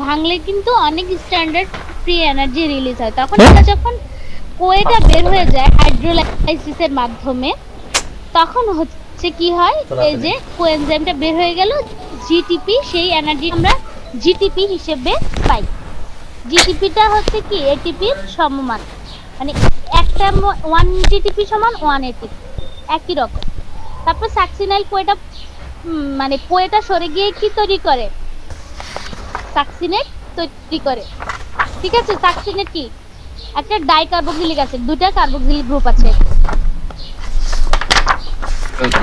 ভাঙলে কিন্তু অনেক স্ট্যান্ডার্ড ফ্রি এনার্জি রিলিজ হয়। তখন এটা যখন কোয়েটা বের হয়ে যায় হাইড্রোলাইসিসের মাধ্যমে, তখন হচ্ছে কি হয়, এই যে কোএনজাইমটা বের হয়ে গেল, জিটিপি, সেই এনার্জি আমরা জিটিপি হিসেবে পাই। জিটিপিটা হচ্ছে কি এটিপির সমমান, মানে একটা 1 জিটিপি সমান 1 এটিপি, একই রকম। তারপর সাকসিনাইল কোয়েটা মানে কোয়েটা সরে গিয়ে কি তৈরি করে? সাকসিনেট তৈরি করে। ঠিক আছে, সাকসিনেট কি একটা ডাইকার্বক্সিলিক অ্যাসিড, দুইটা কার্বক্সিলিক গ্রুপ আছে।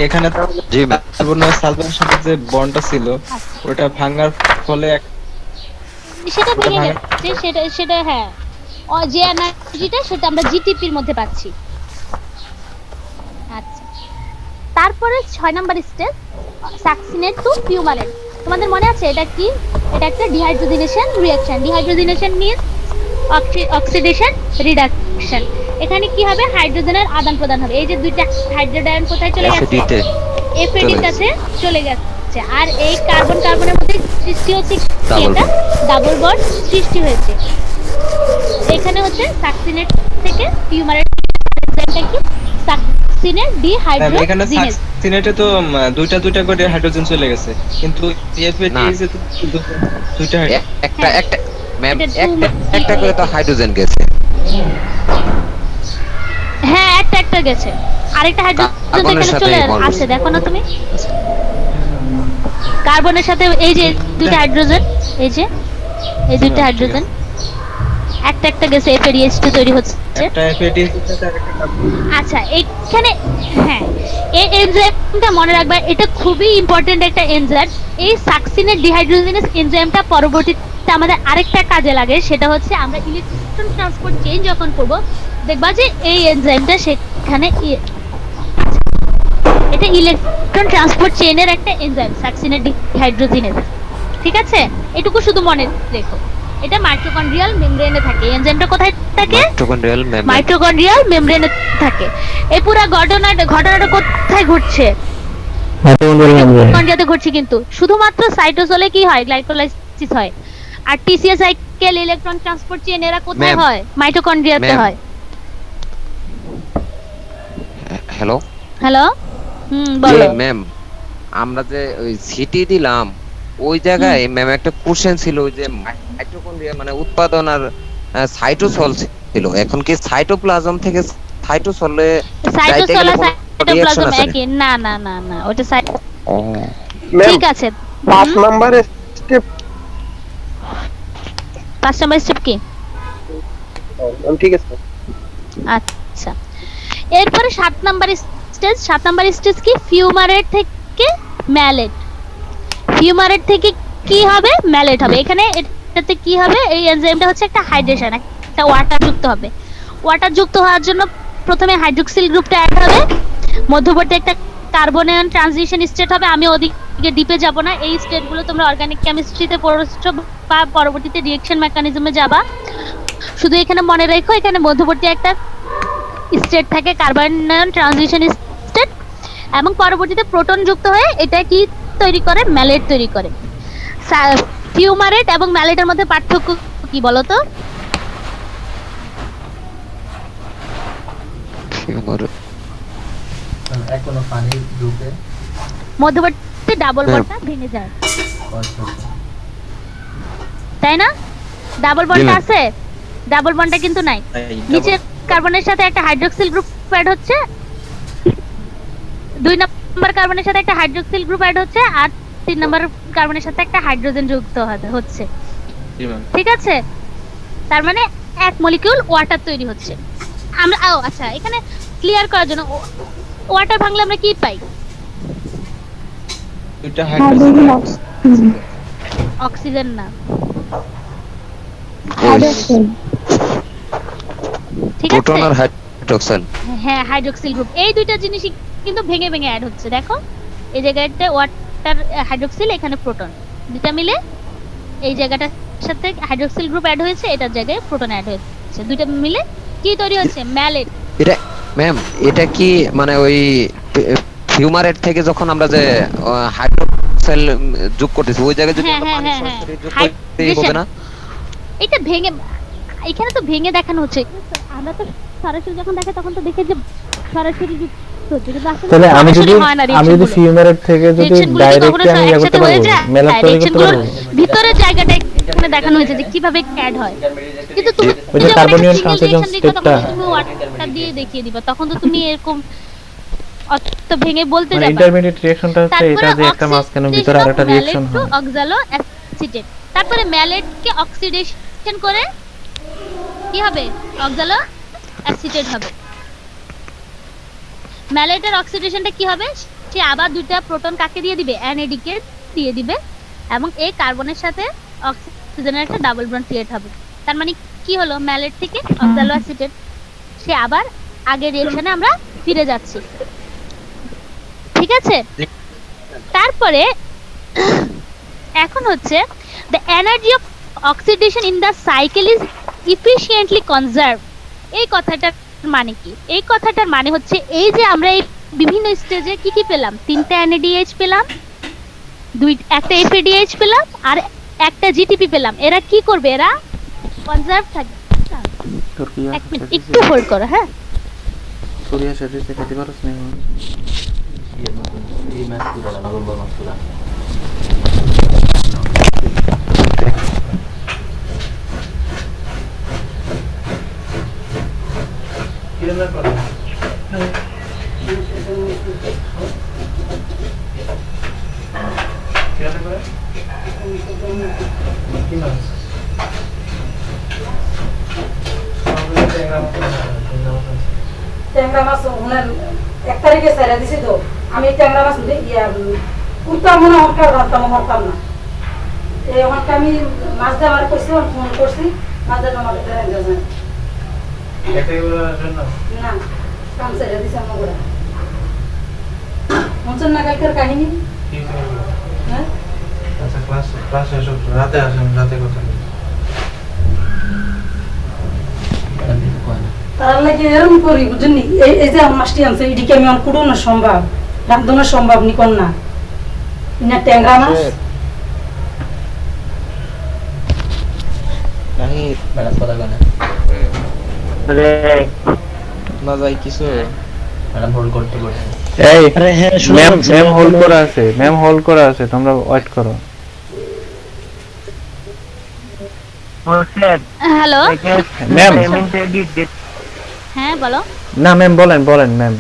এখানে তো জি ম্যাম কার্বনের সালফারের সাথে যে বন্ডটা ছিল ওটা ভাঙার ফলে সেটা ভেঙে গেছে, সেটা হ্যাঁ, যে এনার্জিটা সেটা আমরা জিটিপির মধ্যে পাচ্ছি। আচ্ছা, তারপরে 6 number step succinate to fumarate. তোমাদের মনে আছে এটা কি? এটা একটা dehydrogenation reaction. Dehydrogenation means oxidation reduction. এখানে কি হবে? হাইড্রোজেনের আদান প্রদান হবে। এই যে দুইটা হাইড্রোজেন আয়ন কোথায় চলে গেছে? অ্যাসিডিতে এফএডির কাছে চলে গেছে। আর এই কার্বন কার্বনের মধ্যে সৃষ্টি হচ্ছে কি? Double এটা ডাবল বন্ড সৃষ্টি হয়েছে। এখানে হচ্ছে সাকসিনেট থেকে ফিউমারেট এনজাইমটা কি? সাকসিনেট এখানে ডিহাইড্রোজিনেজ। সাকসিনেটে তো দুইটা দুইটা করে হাইড্রোজেন চলে গেছে, কিন্তু এফএটিএসে তো দুইটা একটা একটা ম্যাম এটা একটা করে তো হাইড্রোজেন গেছে। হ্যাঁ, একটা গেছে। আরেকটা হাইড্রোজেন কার্বনের এখানে সাথে চলে bond আসে, দেখো না তুমি? কার্বনের সাথে এই যে দুইটা হাইড্রোজেন, এই যে এই দুইটা হাইড্রোজেন একটা গেছে, এফএডিএস2 তৈরি হচ্ছে। একটা এফএটিএস এর সাথে আরেকটা কার্বন। আচ্ছা, এখানে হ্যাঁ, এই এনজাইমটা মনে রাখবা, এটা খুবই ইম্পর্টেন্ট একটা এনজাইম। এই সাকসিনেট ডিহাইড্রোজিনেজ এনজাইমটা পরবর্তীতে আমাদের আরেকটা কাজে লাগে, সেটা হচ্ছে আমরা ইলেকট্রন ট্রান্সপোর্ট চেইন যখন করব, দেখবা যে এই এনজাইমটা সেখানে এটা ইলেকট্রন ট্রান্সপোর্ট চেইনের একটা এনজাইম, সাকসিনেট ডিহাইড্রোজিনেজ। ঠিক আছে, এটুকু শুধু মনে রেখো। এটা মাইটোকন্ড্রিয়াল মেমব্রেনে থাকে। এনজাইমটা কোথায় থাকে? Mitochondrial membrane. মাইটোকন্ড্রিয়াল মেমব্রেনে থাকে। এই পুরো ঘটনাটা কোথায় ঘটছে? মাইটোকন্ড্রিয়াতে ঘটছে। কিন্তু শুধুমাত্র সাইটোসোলে কি হয়? গ্লাইকোলাইসিস হয়। আর TCA cycle, electron transport chain এরা কোথায় Ma'am, হয়? মাইটোকন্ড্রিয়াতে ma'am, হয়। হ্যালো হ্যালো, বলো। ম্যাম, আমরা যে ওই সিটি দিলাম ওই জায়গায় ম্যাম একটা কোশ্চেন ছিল, ওই যে মাইটোকন্ড্রিয়া মানে উৎপাদন আর সাইটোসল ছিল। এখন কি সাইটোপ্লাজম থেকে সাইটোসলে সাইটোসোল আর সাইটোপ্লাজম একই? না না না না, ওটা ও ঠিক আছে। 5 নম্বরে স্টেপ 5 নাম্বার স্টেপ কি? ঠিক আছে। আচ্ছা, এরপরে 7 নাম্বার স্টেজ। 7 নাম্বার স্টেজ কি? ফিউমারেট থেকে ম্যালেট। ফিউমারেট থেকে কি হবে? ম্যালেট হবে। এখানে এটাতে কি হবে? এই এনজাইমটা হচ্ছে একটা হাইড্রেশন, একটা ওয়াটার যুক্ত হবে। ওয়াটার যুক্ত হওয়ার জন্য প্রথমে হাইড্রোক্সিল গ্রুপটা অ্যাড হবে, মধ্যবর্তী একটা কার্বনায়ন ট্রানজিশন স্টেট হবে। আমি ওদিকে ডিপে যাব না, এই স্টেটগুলো তোমরা অর্গানিক কেমিস্ট্রিতে পড়ছো বা পরবর্তীতে রিঅ্যাকশন মেকানিজমে যাবা। শুধু এখানে মনে রেখো, এখানে মধ্যবর্তী একটা স্টেট থাকে, কার্বনায়ন ট্রানজিশন স্টেট, এবং পরবর্তীতে প্রোটন যুক্ত হয়ে এটা কি তৈরি করে? ম্যালেট তৈরি করে। ফিউমারেট এবং ম্যালেটের মধ্যে পার্থক্য কি বলো তো? এখনো পানির গ্রুপে মধ্যবর্তী ডাবল বন্ডটা ভেঙে যায়, তাই না? ডাবল বন্ডটা আছে, ডাবল বন্ডটা কিন্তু নাই। নিচে কার্বনের সাথে একটা হাইড্রোক্সিল গ্রুপ অ্যাড হচ্ছে, 2 নাম্বার কার্বনের সাথে একটা হাইড্রোক্সিল গ্রুপ অ্যাড হচ্ছে, আর 3 নাম্বার কার্বনের সাথে একটা হাইড্রোজেন যুক্ত হচ্ছে। ঠিক আছে, তার মানে এক মলিকিউল ওয়াটার তৈরি হচ্ছে। আমরা আচ্ছা, এখানে ক্লিয়ার করার জন্য, ওয়াটার ভাঙলে আমরা কি পাই? দুইটা হাইড্রোজেন, অক্সিজেন না, ঠিক আছে, প্রোটন আর হাইড্রোক্সিল। হ্যাঁ, হাইড্রোক্সিল গ্রুপ। এই দুইটা জিনিসই কিন্তু ভেঙে ভেঙে অ্যাড হচ্ছে। দেখো, এই জায়গাতে ওয়াটার হাইড্রোক্সিল, এখানে প্রোটন, দুটা মিলে এই জায়গাটার সাথে হাইড্রোক্সিল গ্রুপ অ্যাড হয়েছে, এটার জায়গায় প্রোটন অ্যাড হয়েছে, দুইটা মিলে কি তৈরি হচ্ছে? ম্যালেট। এটা ম্যাম, এটা কি মানে ওই ফিউমারেট থেকে যখন আমরা যে হাইড্রোক্সাইল যোগ করতেছি ওই জায়গায় যদি আমরা পানি সরাসরি যোগ করতে হবে না? এটা ভেঙে, এখানে তো ভেঙে দেখানো হচ্ছে। আমরা তো সরাসরি যখন দেখে তখন তো দেখে যে সরাসরি যুক্ত হচ্ছে, কিন্তু আসলে তাহলে আমি যদি ফিউমারেট থেকে যদি ডাইরেক্টলি আমি ইয়া করতে পারবো, মেলাট তৈরি করতে পারবো, ভিতরের জায়গাটা এখানে দেখানো হয়েছে যে কিভাবে অ্যাড হয়। কিন্তু তুমি ওই যে কার্বনিয়ান ট্রানজিশন স্টেপটা তুমি ওয়াটার দিয়ে দেখিয়ে দিবা, তখন তো তুমি এরকম অত ভেঙে বলতে মানে যাবে। ইন্টারমিডিয়েট রিঅ্যাকশনটা হচ্ছে এটা যে একটা মাঝখানে ভিতরে আরেকটা রিঅ্যাকশন হয়, অক্সালো অ্যাসিটেট। তারপরে ম্যালেটকে অক্সিডেশন করে কি হবে? অক্সালো অ্যাসিটেট হবে। ম্যালেটের অক্সিডেশনটা কি হবে? সে আবার দুইটা প্রোটন কাকে দিয়ে দিবে? NAD কে দিয়ে দিবে এবং এই কার্বনের সাথে অক্সিজেনের একটা ডাবল বন্ড ক্রিয়েট হবে। তার মানে কি হলো? ম্যালেট থেকে অক্সালো অ্যাসিটেট, সে আবার আগের রিঅ্যাকশনে আমরা ফিরে যাচ্ছি। ঠিক আছে? তারপরে এখন হচ্ছে the energy of oxidation in the cycle is efficiently conserved। এই কথাটার মানে কি? এই কথাটার মানে হচ্ছে এই যে আমরা এই বিভিন্ন স্টেজে কি কি পেলাম? তিনটা NADH পেলাম, একটা FADH পেলাম আর একটা GTP পেলাম। এরা কি করবে? এরা কনজার্ভ থাকবে। তোর কি এক মিনিট একটু হোল্ড করো। হ্যাঁ, সুরিয়া সাথে খেতে পারছ না? ট্যাংরা মাছ ওনার 1 তারিখে ছেড়ে দিছি তো আমি ট্যাংরা মাছ কুর্তাম মনে হরকার রাখতাম হরতাম না। এই হরকা আমি মাছ দেওয়ার করছি, ফোন করছি মাছ দেওয়া আমাকে ট্যাংরা যায় না, কাম ছেড়ে দিছি আমার গোড়া। মঞ্চন না কালকের কাহিনী। হ্যাঁ আচ্ছা, ক্লাসে সব রাতে আসেন, রাতে কথা তার লাগে এরকম করি বুঝলি। এই যে আমার মাছটি আনছে এদিকে আমি অঙ্কুড়ো না সম্ভব, রান্ধনা সম্ভব নি কর না না ট্যাংরা মাছ না যাই কিছু এই ম্যাম হোল্ড করা আছে, ম্যাম হোল্ড করা আছে, তোমরা ওয়েট করো। হ্যালো ম্যাম হ্যাঁ বলো। না ম্যাম বলেন ম্যাম।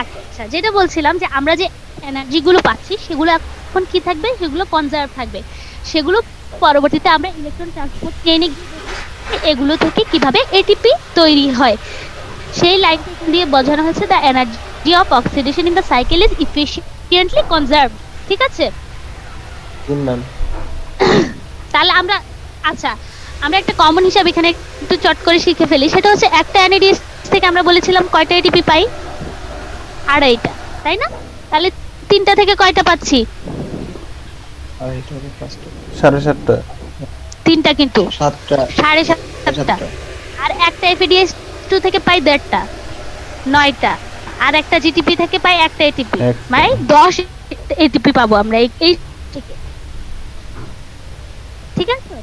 আচ্ছা, যেটা বলছিলাম যে আমরা যে এনার্জি গুলো পাচ্ছি সেগুলো এখন কি থাকবে? সেগুলো কনজার্ভ থাকবে। সেগুলো পরবর্তীতে আমরা ইলেকট্রন ট্রান্সপোর্ট চেইনে এগুলো থেকে কিভাবে এটিপি তৈরি হয় সেই লাইন দিয়ে বোঝানো হয়েছে the energy of oxidation in the cycle is efficiently conserved. ঠিক আছে? ম্যাম তাহলে আমরা আচ্ছা আমরা একটা কমন হিসাব এখানে একটু চট করে শিখে ফেলি। সেটা হচ্ছে একটা NADH থেকে আমরা বলেছিলাম কয়টা এটিপি পাই? আড়াইটা, তাই না? তাহলে তিনটা থেকে কয়টা পাচ্ছি? 7.5টা। তিনটা কিন্তু 7টা 7.5টা। আর একটা FADH2 থেকে পাই 1.5টা, 9টা। আর একটা GTP থেকে পাই একটা এটিপি, মানে 10 এটিপি পাবো আমরা এই থেকে। ঠিক আছে?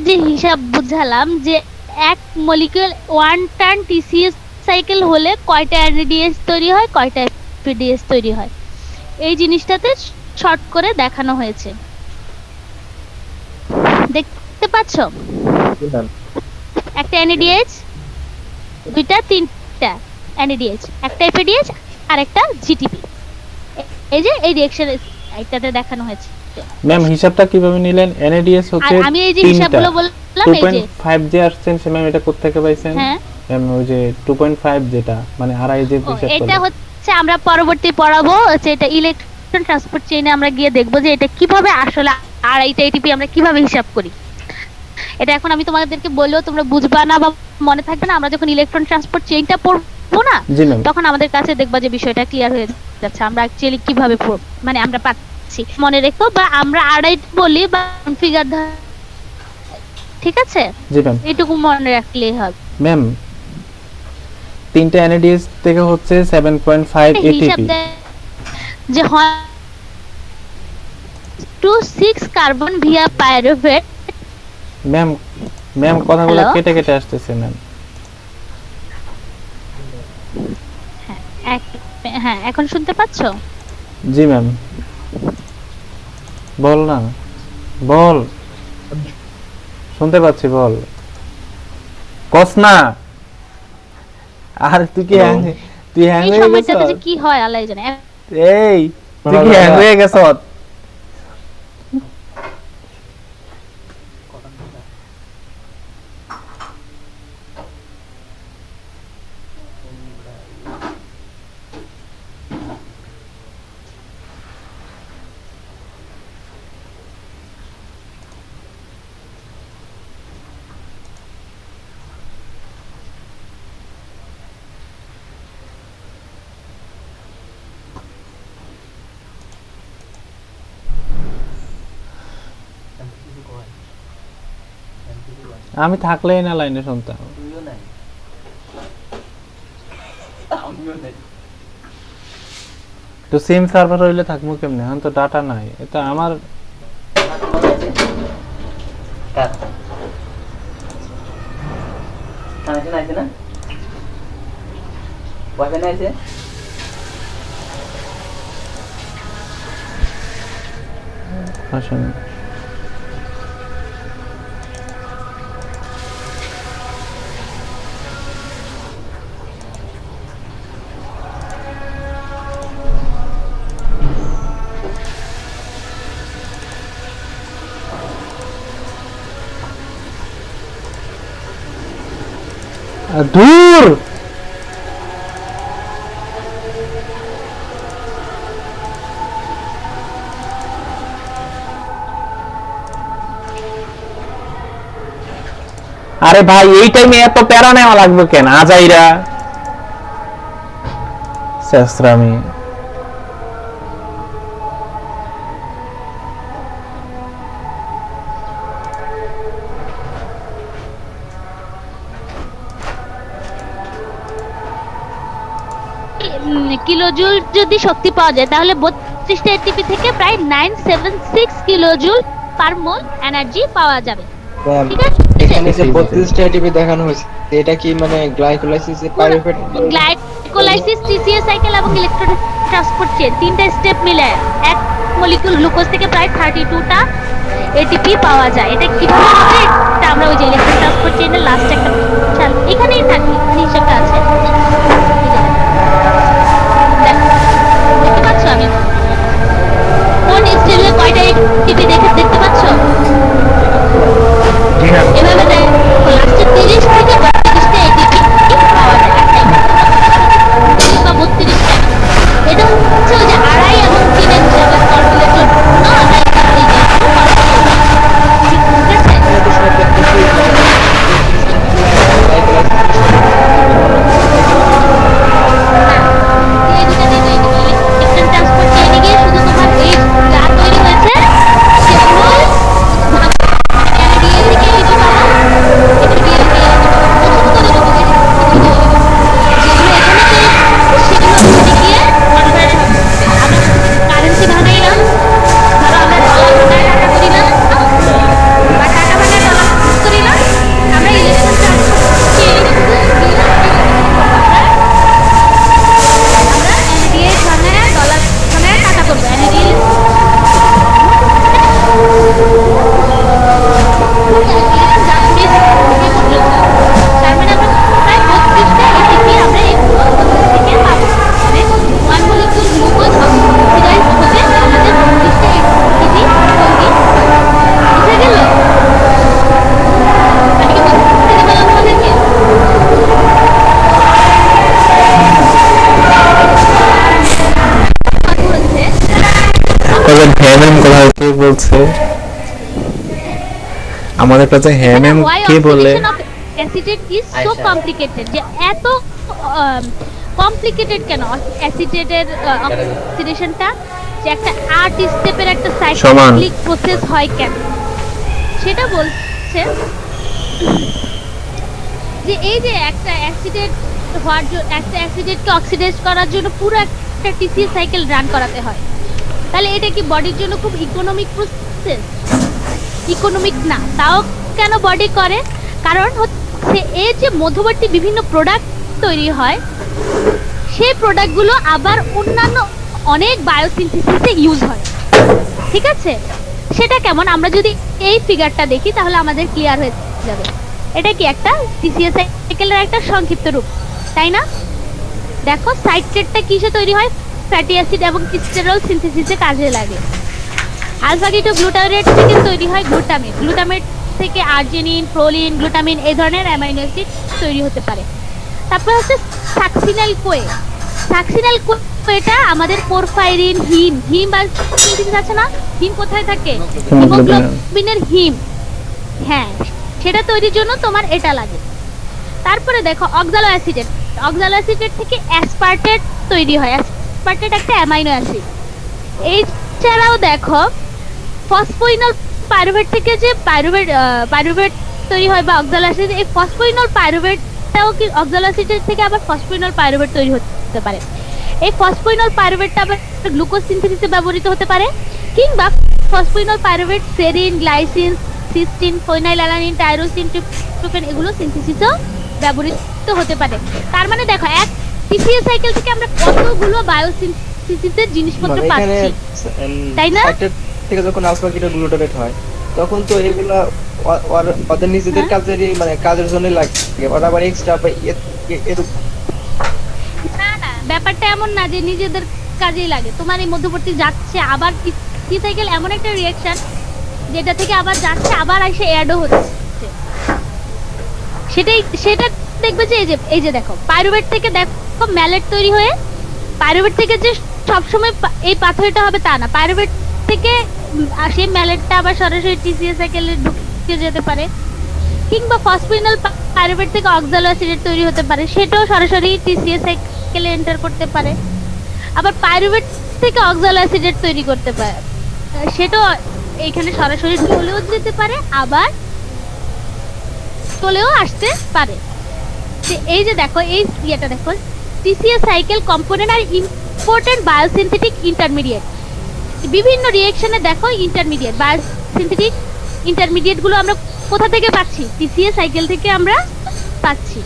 যে হিসাব বুঝালাম যে এক মলিকিউল 1 টার্ন TCS সাইকেল হলে কয়টা NADH তৈরি হয়, কয়টা FADH তৈরি হয়, এই জিনিসটাতে শর্ট করে দেখানো হয়েছে। দেখতে পাচ্ছ? একটা NADH, দুইটা তিনটা NADH, একটা FADH আর একটা GTP। এই যে এই রিঅ্যাকশন এইটাতে দেখানো হয়েছে। ম্যাম হিসাবটা কিভাবে নিলেন? NADH হচ্ছে আমি এই যে হিসাবগুলো বললাম, এই যে 2.5 যে আসছেন সে ম্যাম এটা কোথা থেকে পাইছেন? হ্যাঁ ম্যাম ওই যে 2.5 যেটা মানে আড়াই যে হিসাব এটা করলেন। হচ্ছে আমরা পরবর্তী পড়াবো হচ্ছে এটা ইলেকট্রন ট্রান্সপোর্ট চেইনে আমরা গিয়ে দেখবো যে এটা কিভাবে আসলে আড়াইটা এটিপি আমরা কিভাবে হিসাব করি। এটা এখন আমি তোমাদেরকে বললেও তোমরা বুঝবা না বা মনে থাকবে না। আমরা যখন ইলেকট্রন ট্রান্সপোর্ট চেইনটা পড়বো না তখন আমাদের কাছে দেখবা যে বিষয়টা ক্লিয়ার হয়ে যাচ্ছে আমরা অ্যাকচুয়ালি কিভাবে মানে আমরা পাচ্ছি। মনে রেখো বা আমরা আড়াই বলি বা কনফিগার, ঠিক আছে? জি ম্যাম, এইটুকু মনে রাখলেই হবে। ম্যাম তিনটা NADH থেকে হচ্ছে 7.5 ATP যে হয় 2,6 কার্বন ভিয়া পাইরুভেট। ম্যাম কথাগুলো কেটে কেটে আসতেছে ম্যাম। হ্যাঁ এখন শুনতে পাচ্ছো? জি ম্যাম, বল না, বল। শুনতে পাচ্ছি, বল। কস না। আর তুই কি তুই হ্যাং হয়ে গেছিস? সময়টাতে যে কি হয় আল্লাহই জানে। এই তুই কি হ্যাং হয়ে গেছিস? আমি থাকলেই না লাইনে শুনতাম। তুইও নাই, আমিও নাই। তো সিম সার্ভার হইলে থাকবো কেমনে? এখন তো ডাটা নাই। এটা আমার কার কানেকশন আছে না? ওয়াইফাই না আছে? আসলে দূর আরে ভাই এই টাইমে এত প্যারা নেওয়া লাগবে কেন? আজাইরা শেষরামি কিলোজুল যদি শক্তি পাওয়া যায় তাহলে 32টা এটিপি থেকে প্রায় 976 কিলোজুল পার মোল এনার্জি পাওয়া যাবে। ঠিক আছে, এখানে যে 32টা এটিপি দেখানো হয়েছে এটা কি মানে glycolysis pyruvate glycolysis, TCS cycle এবং ইলেকট্রন ট্রান্সপোর্ট চেইন তিনটা স্টেপ মিলে এক মলিকিউল গ্লুকোজ থেকে প্রায় 32টা এটিপি পাওয়া যায়। এটা কিভাবে হবে? এটা আমরা ওই যে ইলেকট্রন ট্রান্সপোর্ট চেইনের লাস্ট একটা এখানেই থাকে, হিসাবটা আছে। দেখতে পাচ্ছ আমি কোন স্টেপে কয়টা এটিপি দেখতে পাচ্ছ? এভাবে দেখো লাস্টে 30 থেকে 32টা এটিপি পাওয়া যায় বা 32টা। এটা হচ্ছে ওই যে আড়াই এবং 3-এর জায়গা ফর্মুলার জন্য আমরা এই যে ঠিক আছে। এই দুটো দিয়ে ইলেকট্রন ট্রান্সপোর্ট চেইনে গিয়ে শুধু তোমার এই যা তৈরি হয়েছে সেগুলো বলছে আমাদের কাছে হ্যাম কে বলে অ্যাসিডেট ইজ সো কমপ্লিকেটেড, যে এত কমপ্লিকেটেড কেন অ্যাসিডেটের অক্সিডেশনটা, যে একটা 8 স্টেপের একটা সাইক্লিক প্রসেস হয় কেন সেটা বলছে। যে এই যে একটা অ্যাসিডেট হওয়ার জন্য একটা অ্যাসিডেটকে অক্সিডাইজ করার জন্য পুরো একটা টিসিএস সাইকেল রান করাতে হয়, তাহলে এটা কি বডির জন্য খুব ইকোনমিক প্রসেস? ইকোনমিক না। তাও কেন বডি করে? কারণ হচ্ছে এই যে মধ্যবর্তী বিভিন্ন প্রোডাক্ট তৈরি হয় সেই প্রোডাক্টগুলো আবার অন্যান্য অনেক বায়োসিনথেসিসে ইউজ হয়। ঠিক আছে, সেটা কেমন আমরা যদি এই ফিগারটা দেখি তাহলে আমাদের ক্লিয়ার হয়ে যাবে। এটা কি একটা টিসিএস সাইকেলের একটা সংক্ষিপ্ত রূপ, তাই না? দেখো সাইট্রেটটা কিসে তৈরি হয়? ফ্যাটি অ্যাসিড এবং স্টেরল সিনথেসিসে কাজে লাগে। আলফা কিটোগ্লুটারেট থেকে তৈরি হয় গ্লুটামেট, গ্লুটামেট থেকে আর্জিনিন, প্রোলিন, গ্লুটামিন এই ধরনের অ্যামাইনো অ্যাসিড তৈরি হতে পারে। তারপর হচ্ছে সাকসিনাল কোয়ে, সাকসিনাল কোয়েটা আমাদের পোরফাইরিন, হিম, হিম বা সিনথেসিস আছে না? হিম কোথায় থাকে? হিমোগ্লোবিনের হিম, হ্যাঁ সেটা তৈরির জন্য তোমার এটা লাগে। তারপরে দেখো অক্সালো অ্যাসিডেট, অক্সালো অ্যাসিডেট থেকে অ্যাসপার্টেট তৈরি হয়, অ্যাসপার্টেট একটা অ্যামাইনো অ্যাসিড। এছাড়াও দেখো ফসফোইনল পাইরুভেট থেকে যে পাইরুভেট তৈরি হয় বা অক্সালোঅ্যাসিড, এই ফসফোইনল পাইরুভেটটাও কি অক্সালোঅ্যাসিডের থেকে আবার ফসফোইনল পাইরুভেট তৈরি হতে পারে। এই ফসফোইনল পাইরুভেটটা আবার গ্লুকোজ সিনথেসিসে ব্যবহৃত হতে পারে, কিংবা phosphoenol pyruvate serine, glycine, cysteine, phenylalanine, tyrosine, tryptophan এগুলো সিনথেসিসেও ব্যবহৃত হতে পারে। তার মানে দেখো এক টিসিএস সাইকেল থেকে আমরা কতগুলো বায়োসিনথেসিসের জিনিসপত্র মানে এখানে পাচ্ছি, তাই না? সাইটের থেকে যখন আলফা কিটো গ্লুটারেট হয় তখন তো এগুলা ওদের নিজেদের কাজেরই মানে কাজের জন্য লাগে, ওরা আবার এক্সট্রা না না, ব্যাপারটা এমন না যে নিজেদের কাজেই লাগে। তোমার এই মধ্যবর্তী যাচ্ছে আবার টি সাইকেল এমন একটা রিঅ্যাকশন যেটা থেকে আবার যাচ্ছে আবার এসে অ্যাডও হচ্ছে। সেটা দেখবে যে এই যে দেখো পাইরুভেট থেকে দেখো ম্যালেট তৈরি হয়ে, পাইরুভেট থেকে যে সবসময় এই পাথরটা হবে তা না, পাইরুভেট থেকে সেই ম্যালেটটা আবার সরাসরি টিসিএস সাইকেলে ঢুকে যেতে পারে, কিংবা ফসফোইনল পাইরুভেট থেকে অক্সালোঅ্যাসিড তৈরি হতে পারে, সেটাও সরাসরি টিসিএস সাইকেলে এন্টার করতে পারে। আবার পাইরুভেট থেকে অক্সালোঅ্যাসিড তৈরি করতে পারে, সেটাও এইখানে সরাসরি চলেও যেতে পারে আবার চলেও আসতে পারে। এই যে দেখো এই ইয়েটা দেখো, টিসিএস সাইকেল কম্পোনেন্ট আর ইম্পর্টেন্ট বায়োসিনথেটিক ইন্টারমিডিয়েট। বিভিন্ন রিঅ্যাকশনে দেখো ইন্টারমিডিয়েট বায়োসিনথেটিক ইন্টারমিডিয়েট গুলো আমরা কোথা থেকে পাচ্ছি? টিসিএস সাইকেল থেকে আমরা পাচ্ছি।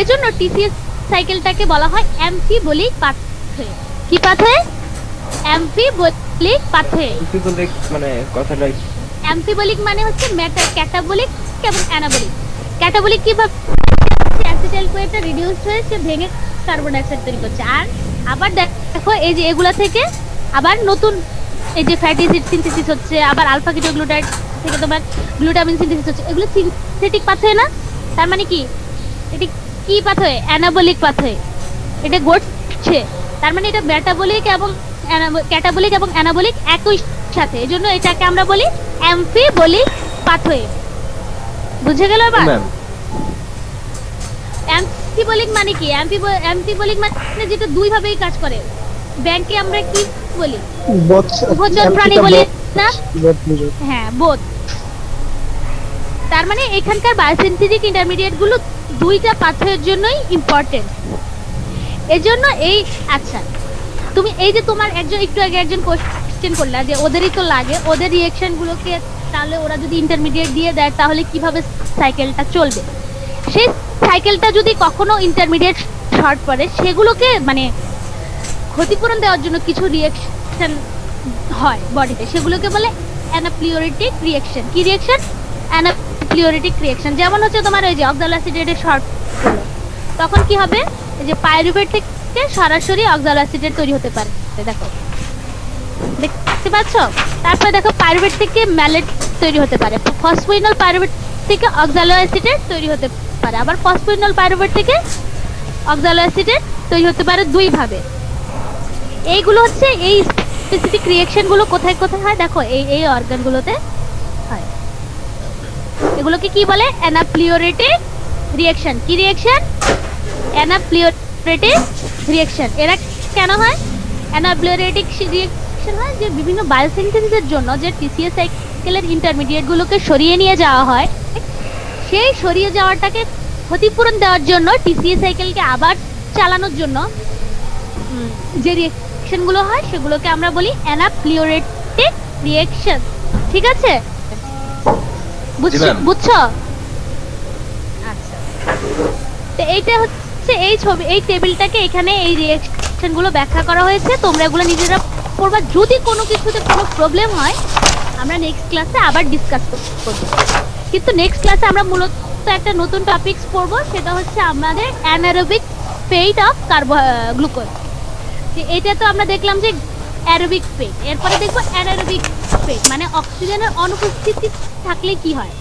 এজন্য টিসিএস সাইকেলটাকে বলা হয় অ্যামফিবোলিক পাথওয়ে। কি পাথওয়ে? অ্যামফিবোলিক পাথওয়ে। মানে কথাটা অ্যামফিবোলিক মানে হচ্ছে ক্যাটাবলিক এবং অ্যানাবলিক। ক্যাটাবলিক কিভাবে অ্যাসিটাইল কোয়েটা রিডিউসড হয়ে সে ভেঙে কার্বন ডাই অক্সাইড তৈরি করছে, আর আবার দেখো এই যে এগুলা থেকে আবার নতুন এই যে ফ্যাটি অ্যাসিড সিনথেসিস হচ্ছে, আবার আলফা কিটোগ্লুটারেট থেকে তোমার গ্লুটামিন সিনথেসিস হচ্ছে। এগুলো সিনথেটিক পাথওয়ে না? তার মানে কি এটা কি পাথওয়ে? Anabolic pathway. এটা ঘটছে, তার মানে এটা মেটাবলিক এবং ক্যাটাবলিক এবং অ্যানাবলিক একই সাথে, এজন্য এটাকে আমরা বলি অ্যামফিবোলিক পাথওয়ে। বুঝে গেল এবার? অ্যামফিবোলিক মানে কি? অ্যামফিবোলিক মানে যেটা দুই ভাবেই কাজ করে। ব্যাংকে আমরা কি বলি? উভচর প্রাণী বলি না? হ্যাঁ, বোধ। তার মানে এখানকার বায়োসিনথেটিক ইন্টারমিডিয়েট গুলো দুইটা পাথওয়ের জন্যই ইম্পর্টেন্ট। এজন্য এই আচ্ছা তুমি এই যে তোমার একটু আগে একজন কোশ্চেন করলা যে ওদেরই তো লাগে, ওদের রিঅ্যাকশন গুলোকে তাহলে ওরা যদি ইন্টারমিডিয়েট দিয়ে দেয় তাহলে কিভাবে সাইকেলটা চলবে? সেই সাইকেলটা যদি কখনো ইন্টারমিডিয়েট শর্ট পড়ে সেগুলোকে মানে ক্ষতিপূরণ দেওয়ার জন্য কিছু রিঅ্যাকশন হয় বডিতে, সেগুলোকে বলে অ্যানাপ্লিওরিটিক রিঅ্যাকশন। কি রিঅ্যাকশন? অ্যানাপ্লিওরিটিক রিঅ্যাকশন। যেমন হচ্ছে তোমার ওই যে অক্সালোঅ্যাসিডের শর্ট হলো, তখন কি হবে? এই যে পাইরুভেট থেকে সরাসরি অক্সালোঅ্যাসিড তৈরি হতে পারে, দেখো দেখতে পাচ্ছ? তারপরে দেখো পাইরুভেট থেকে ম্যালেট তৈরি হতে পারে, ফসফোইনল পাইরুভেট থেকে অক্সালোঅ্যাসিড তৈরি হতে পারে, আবার ফসফোইনল পাইরুভেট থেকে অক্সালোঅ্যাসিড তৈরি হতে পারে দুই ভাবে। এইগুলো হচ্ছে এই স্পেসিফিক রিঅ্যাকশন গুলো কোথায় কোথায় হয় দেখো, এই অর্গান গুলোতে হয়। এগুলোকে কি বলে? অ্যানাপ্লিওরেটিক রিঅ্যাকশন। কি রিঅ্যাকশন? অ্যানাপ্লিওরেটিক রিঅ্যাকশন। এরা কেন হয়? অ্যানাপ্লিওরেটিক রিঅ্যাকশন হয় যে বিভিন্ন বায়োসিনথেসিসের জন্য যে টিসিএস সাইকেলের ইন্টারমিডিয়েট গুলোকে সরিয়ে নিয়ে যাওয়া হয়, সেই সরিয়ে যাওয়াটাকে ক্ষতিপূরণ দেওয়ার জন্য টিসিএস সাইকেলকে আবার চালানোর জন্য যে রিঅ্যাকশন গুলো হয় সেগুলোকে আমরা বলি অ্যানাপ্লিওরেটিক রিঅ্যাকশন। ঠিক আছে? বুঝছো? আচ্ছা, তো এইটা হচ্ছে এই ছবি, এই টেবিলটাকে এখানে এই রিঅ্যাকশন গুলো ব্যাখ্যা করা হয়েছে। তোমরা এগুলো নিজেরা পড়বা। যদি কোনো কিছুতে কোনো প্রবলেম হয় আমরা নেক্সট ক্লাসে আবার ডিসকাস করব, কিন্তু নেক্সট ক্লাসে আমরা মূলত একটা নতুন টপিকস পড়বো, সেটা হচ্ছে আমাদের অ্যানারোবিক ফেট অফ গ্লুকোজ। এটা তো আমরা দেখলাম যে অ্যারোবিক ফেট, এরপরে দেখবো অ্যানারোবিক ফেট মানে অক্সিজেনের অনুপস্থিতি থাকলে কি হয়,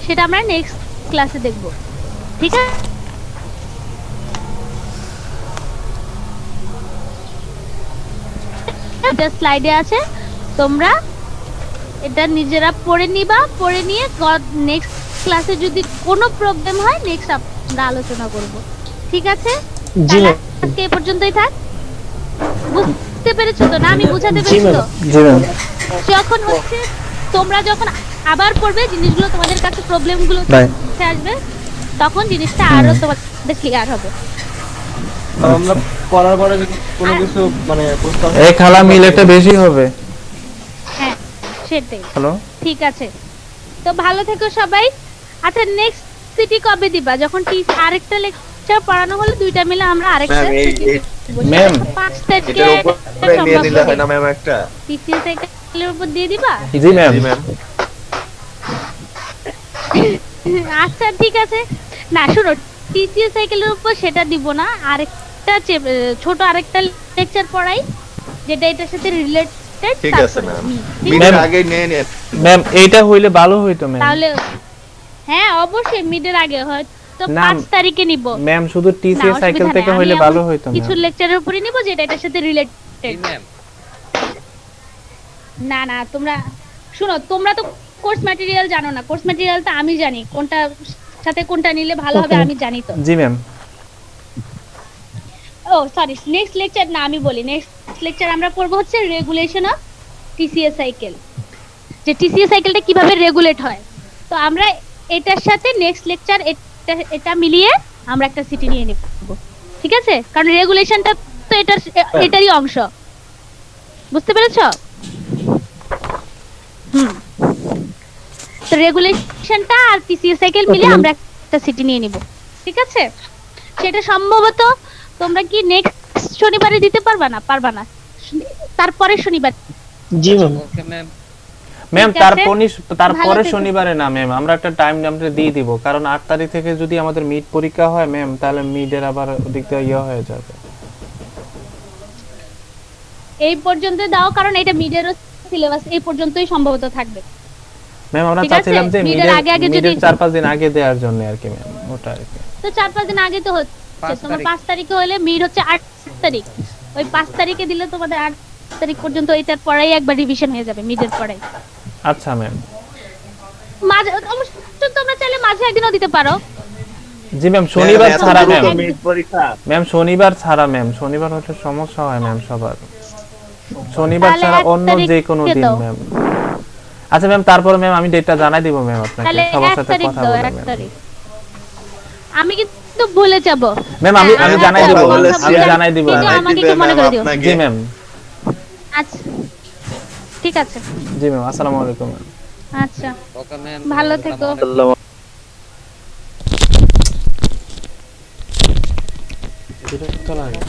সেটা আমরা নেক্সট ক্লাসে দেখব। ঠিক আছে? এটা স্লাইডে আছে, তোমরা এটা নিজেরা পড়ে নিবা। পড়ে নিয়ে নেক্সট ক্লাসে যদি কোনো প্রবলেম হয় নেক্সট আমরা আলোচনা করব। ঠিক আছে? তাহলে আজকে এই পর্যন্তই থাক। বুঝতে পেরেছো তো? না আমি বুঝাতে পেরেছি তো? যখন হচ্ছে তোমরা যখন আবার পড়বে জিনিসগুলো তোমাদের কাছে প্রবলেমগুলো বাই আসবে, তখন জিনিসটা আরো তোমাদের ক্লিয়ার হবে। আমরা পড়ার পরে যদি কোনো কিছু মানে প্রস্তাব এই খালা মিলেটা বেশি হবে। হ্যাঁ সেটাই, হ্যালো ঠিক আছে। তো ভালো থেকো সবাই। আচ্ছা নেক্সট সিটি কবে দিবা? যখন আরেকটা লেকচার পড়ানো হলো দুইটা মিলে আমরা আরেকটা ম্যাম, এই- city বসে ম্যাম, 5 তারিখে এটার উপরে নিয়ে নিলে হয় না ম্যাম একটা? টিসিএস সাইকেলের উপর দিয়ে দিবা? জি ম্যাম। জি ম্যাম। আচ্ছা ঠিক আছে। না শুনো, টিসিএস সাইকেলের উপর সেটা দিব না, আরেকটা ছোট আরেকটা লেকচার পড়াই যেটা এটার সাথে রিলেটেড। ঠিক আছে ম্যাম। ঠিক মিনিট ম্যাম। আগে নিয়ে নিন। ম্যাম এইটা হইলে ভালো হইতো ম্যাম। তাহলে হ্যাঁ অবশ্যই মিডের আগে হয় তো না, 5 তারিখে নিব। ম্যাম শুধু টিসিএস না, সাইকেল অসুবিধা থেকে নেই, হইলে আমি ভালো এমন হইতো কিছু ম্যাম। লেকচারের উপরে নিব যেটা এটার সাথে রিলেটেড। ম্যাম না না তোমরা শুনো, তোমরা তো কোর্স ম্যাটেরিয়াল জানো না, কোর্স ম্যাটেরিয়াল তো আমি জানি কোনটা সাথে কোনটা নিলে ভালো হবে আমি জানি তো। জি ম্যাম। ও সরি, নেক্সট লেকচার না আমি বলি, নেক্সট লেকচার আমরা পড়বো হচ্ছে রেগুলেশন অফ টিসিএস সাইকেল, যে টিসিএস সাইকেলটা কিভাবে রেগুলেট হয়। তো আমরা এটার সাথে নেক্সট লেকচার এটা মিলিয়ে আমরা একটা সিটি নিয়ে নেব, ঠিক আছে? কারণ রেগুলেশনটা তো এটারই অংশ, বুঝতে পেরেছো? তো রেগুলেশনটা আর টিসিএস সাইকেল মিলিয়ে আমরা একটা সিটি নিয়ে নিব, ঠিক আছে? সেটা সম্ভবত তোমরা কি নেক্সট শনিবারে দিতে পারবা না তারপরে শনিবার? জি ম্যাম। Okay ma'am. ম্যাম ঠিক আছে। তারপরে থেকো। শনিবারে না ম্যাম, আমরা একটা টাইম আমরা দিয়ে দিব, কারণ 8 তারিখ থেকে যদি আমাদের মিড পরীক্ষা হয় ম্যাম, তাহলে মিডের আবার ওদিক দিয়ে ইয়ে হয়ে যাবে। এই পর্যন্ত দাও, কারণ এটা মিডেরও সিলেবাস এই পর্যন্তই সম্ভবত থাকবে। ম্যাম আমরা ঠিক আছে, চাচ্ছিলাম যে মিডের মিডের আগে মিডের যদি- 4-5 দিন আগে দেওয়ার জন্য আর কি ম্যাম, ওটা আর কি। তো 4-5 দিন আগে তো হচ্ছে, 5 তোমার তারিখ। 5 তারিখে হলে মিড হচ্ছে 8 তারিখ, ওই 5 তারিখে দিলে তোমাদের 8 তারিখ পর্যন্ত এটার পড়াই একবার রিভিশন হয়ে যাবে মিডের পড়াই। আচ্ছা ম্যাম। মাঝে অবশ্য তোমরা চাইলে মাঝে একদিনও দিতে পারো। জি ম্যাম, শনিবার এত ছাড়া দ্রুত ম্যাম। মিড পরীক্ষা? ম্যাম শনিবার ছাড়া ম্যাম, শনিবার হলে সমস্যা হয় ম্যাম সবার। শনিবার তাহলে ছাড়া 1 অন্য তারিখে যে কোনো দিন দাও। ম্যাম। আচ্ছা ম্যাম, তারপরে ম্যাম আমি ডেটটা জানাই দিব ম্যাম আপনাকে, তাহলে সবার 1 সাথে তারিখ কথা দাও, বলে 1 ম্যাম। তারিখ। আমি কিন্তু ভুলে যাব ম্যাম আমি হ্যাঁ, জানাই আচ্ছা, দিব, বলেছি, আমি জানাই দিব। কিন্তু আমাকে একটু মনে করে দিও। আপনাকে। জি ম্যাম। আচ্ছা ঠিক আছে, জি ম্যাম, আসসালামু আলাইকুম ম্যাম। আচ্ছা ওকে ম্যাম। ভালো থেকো। বিরক্ত লাগে।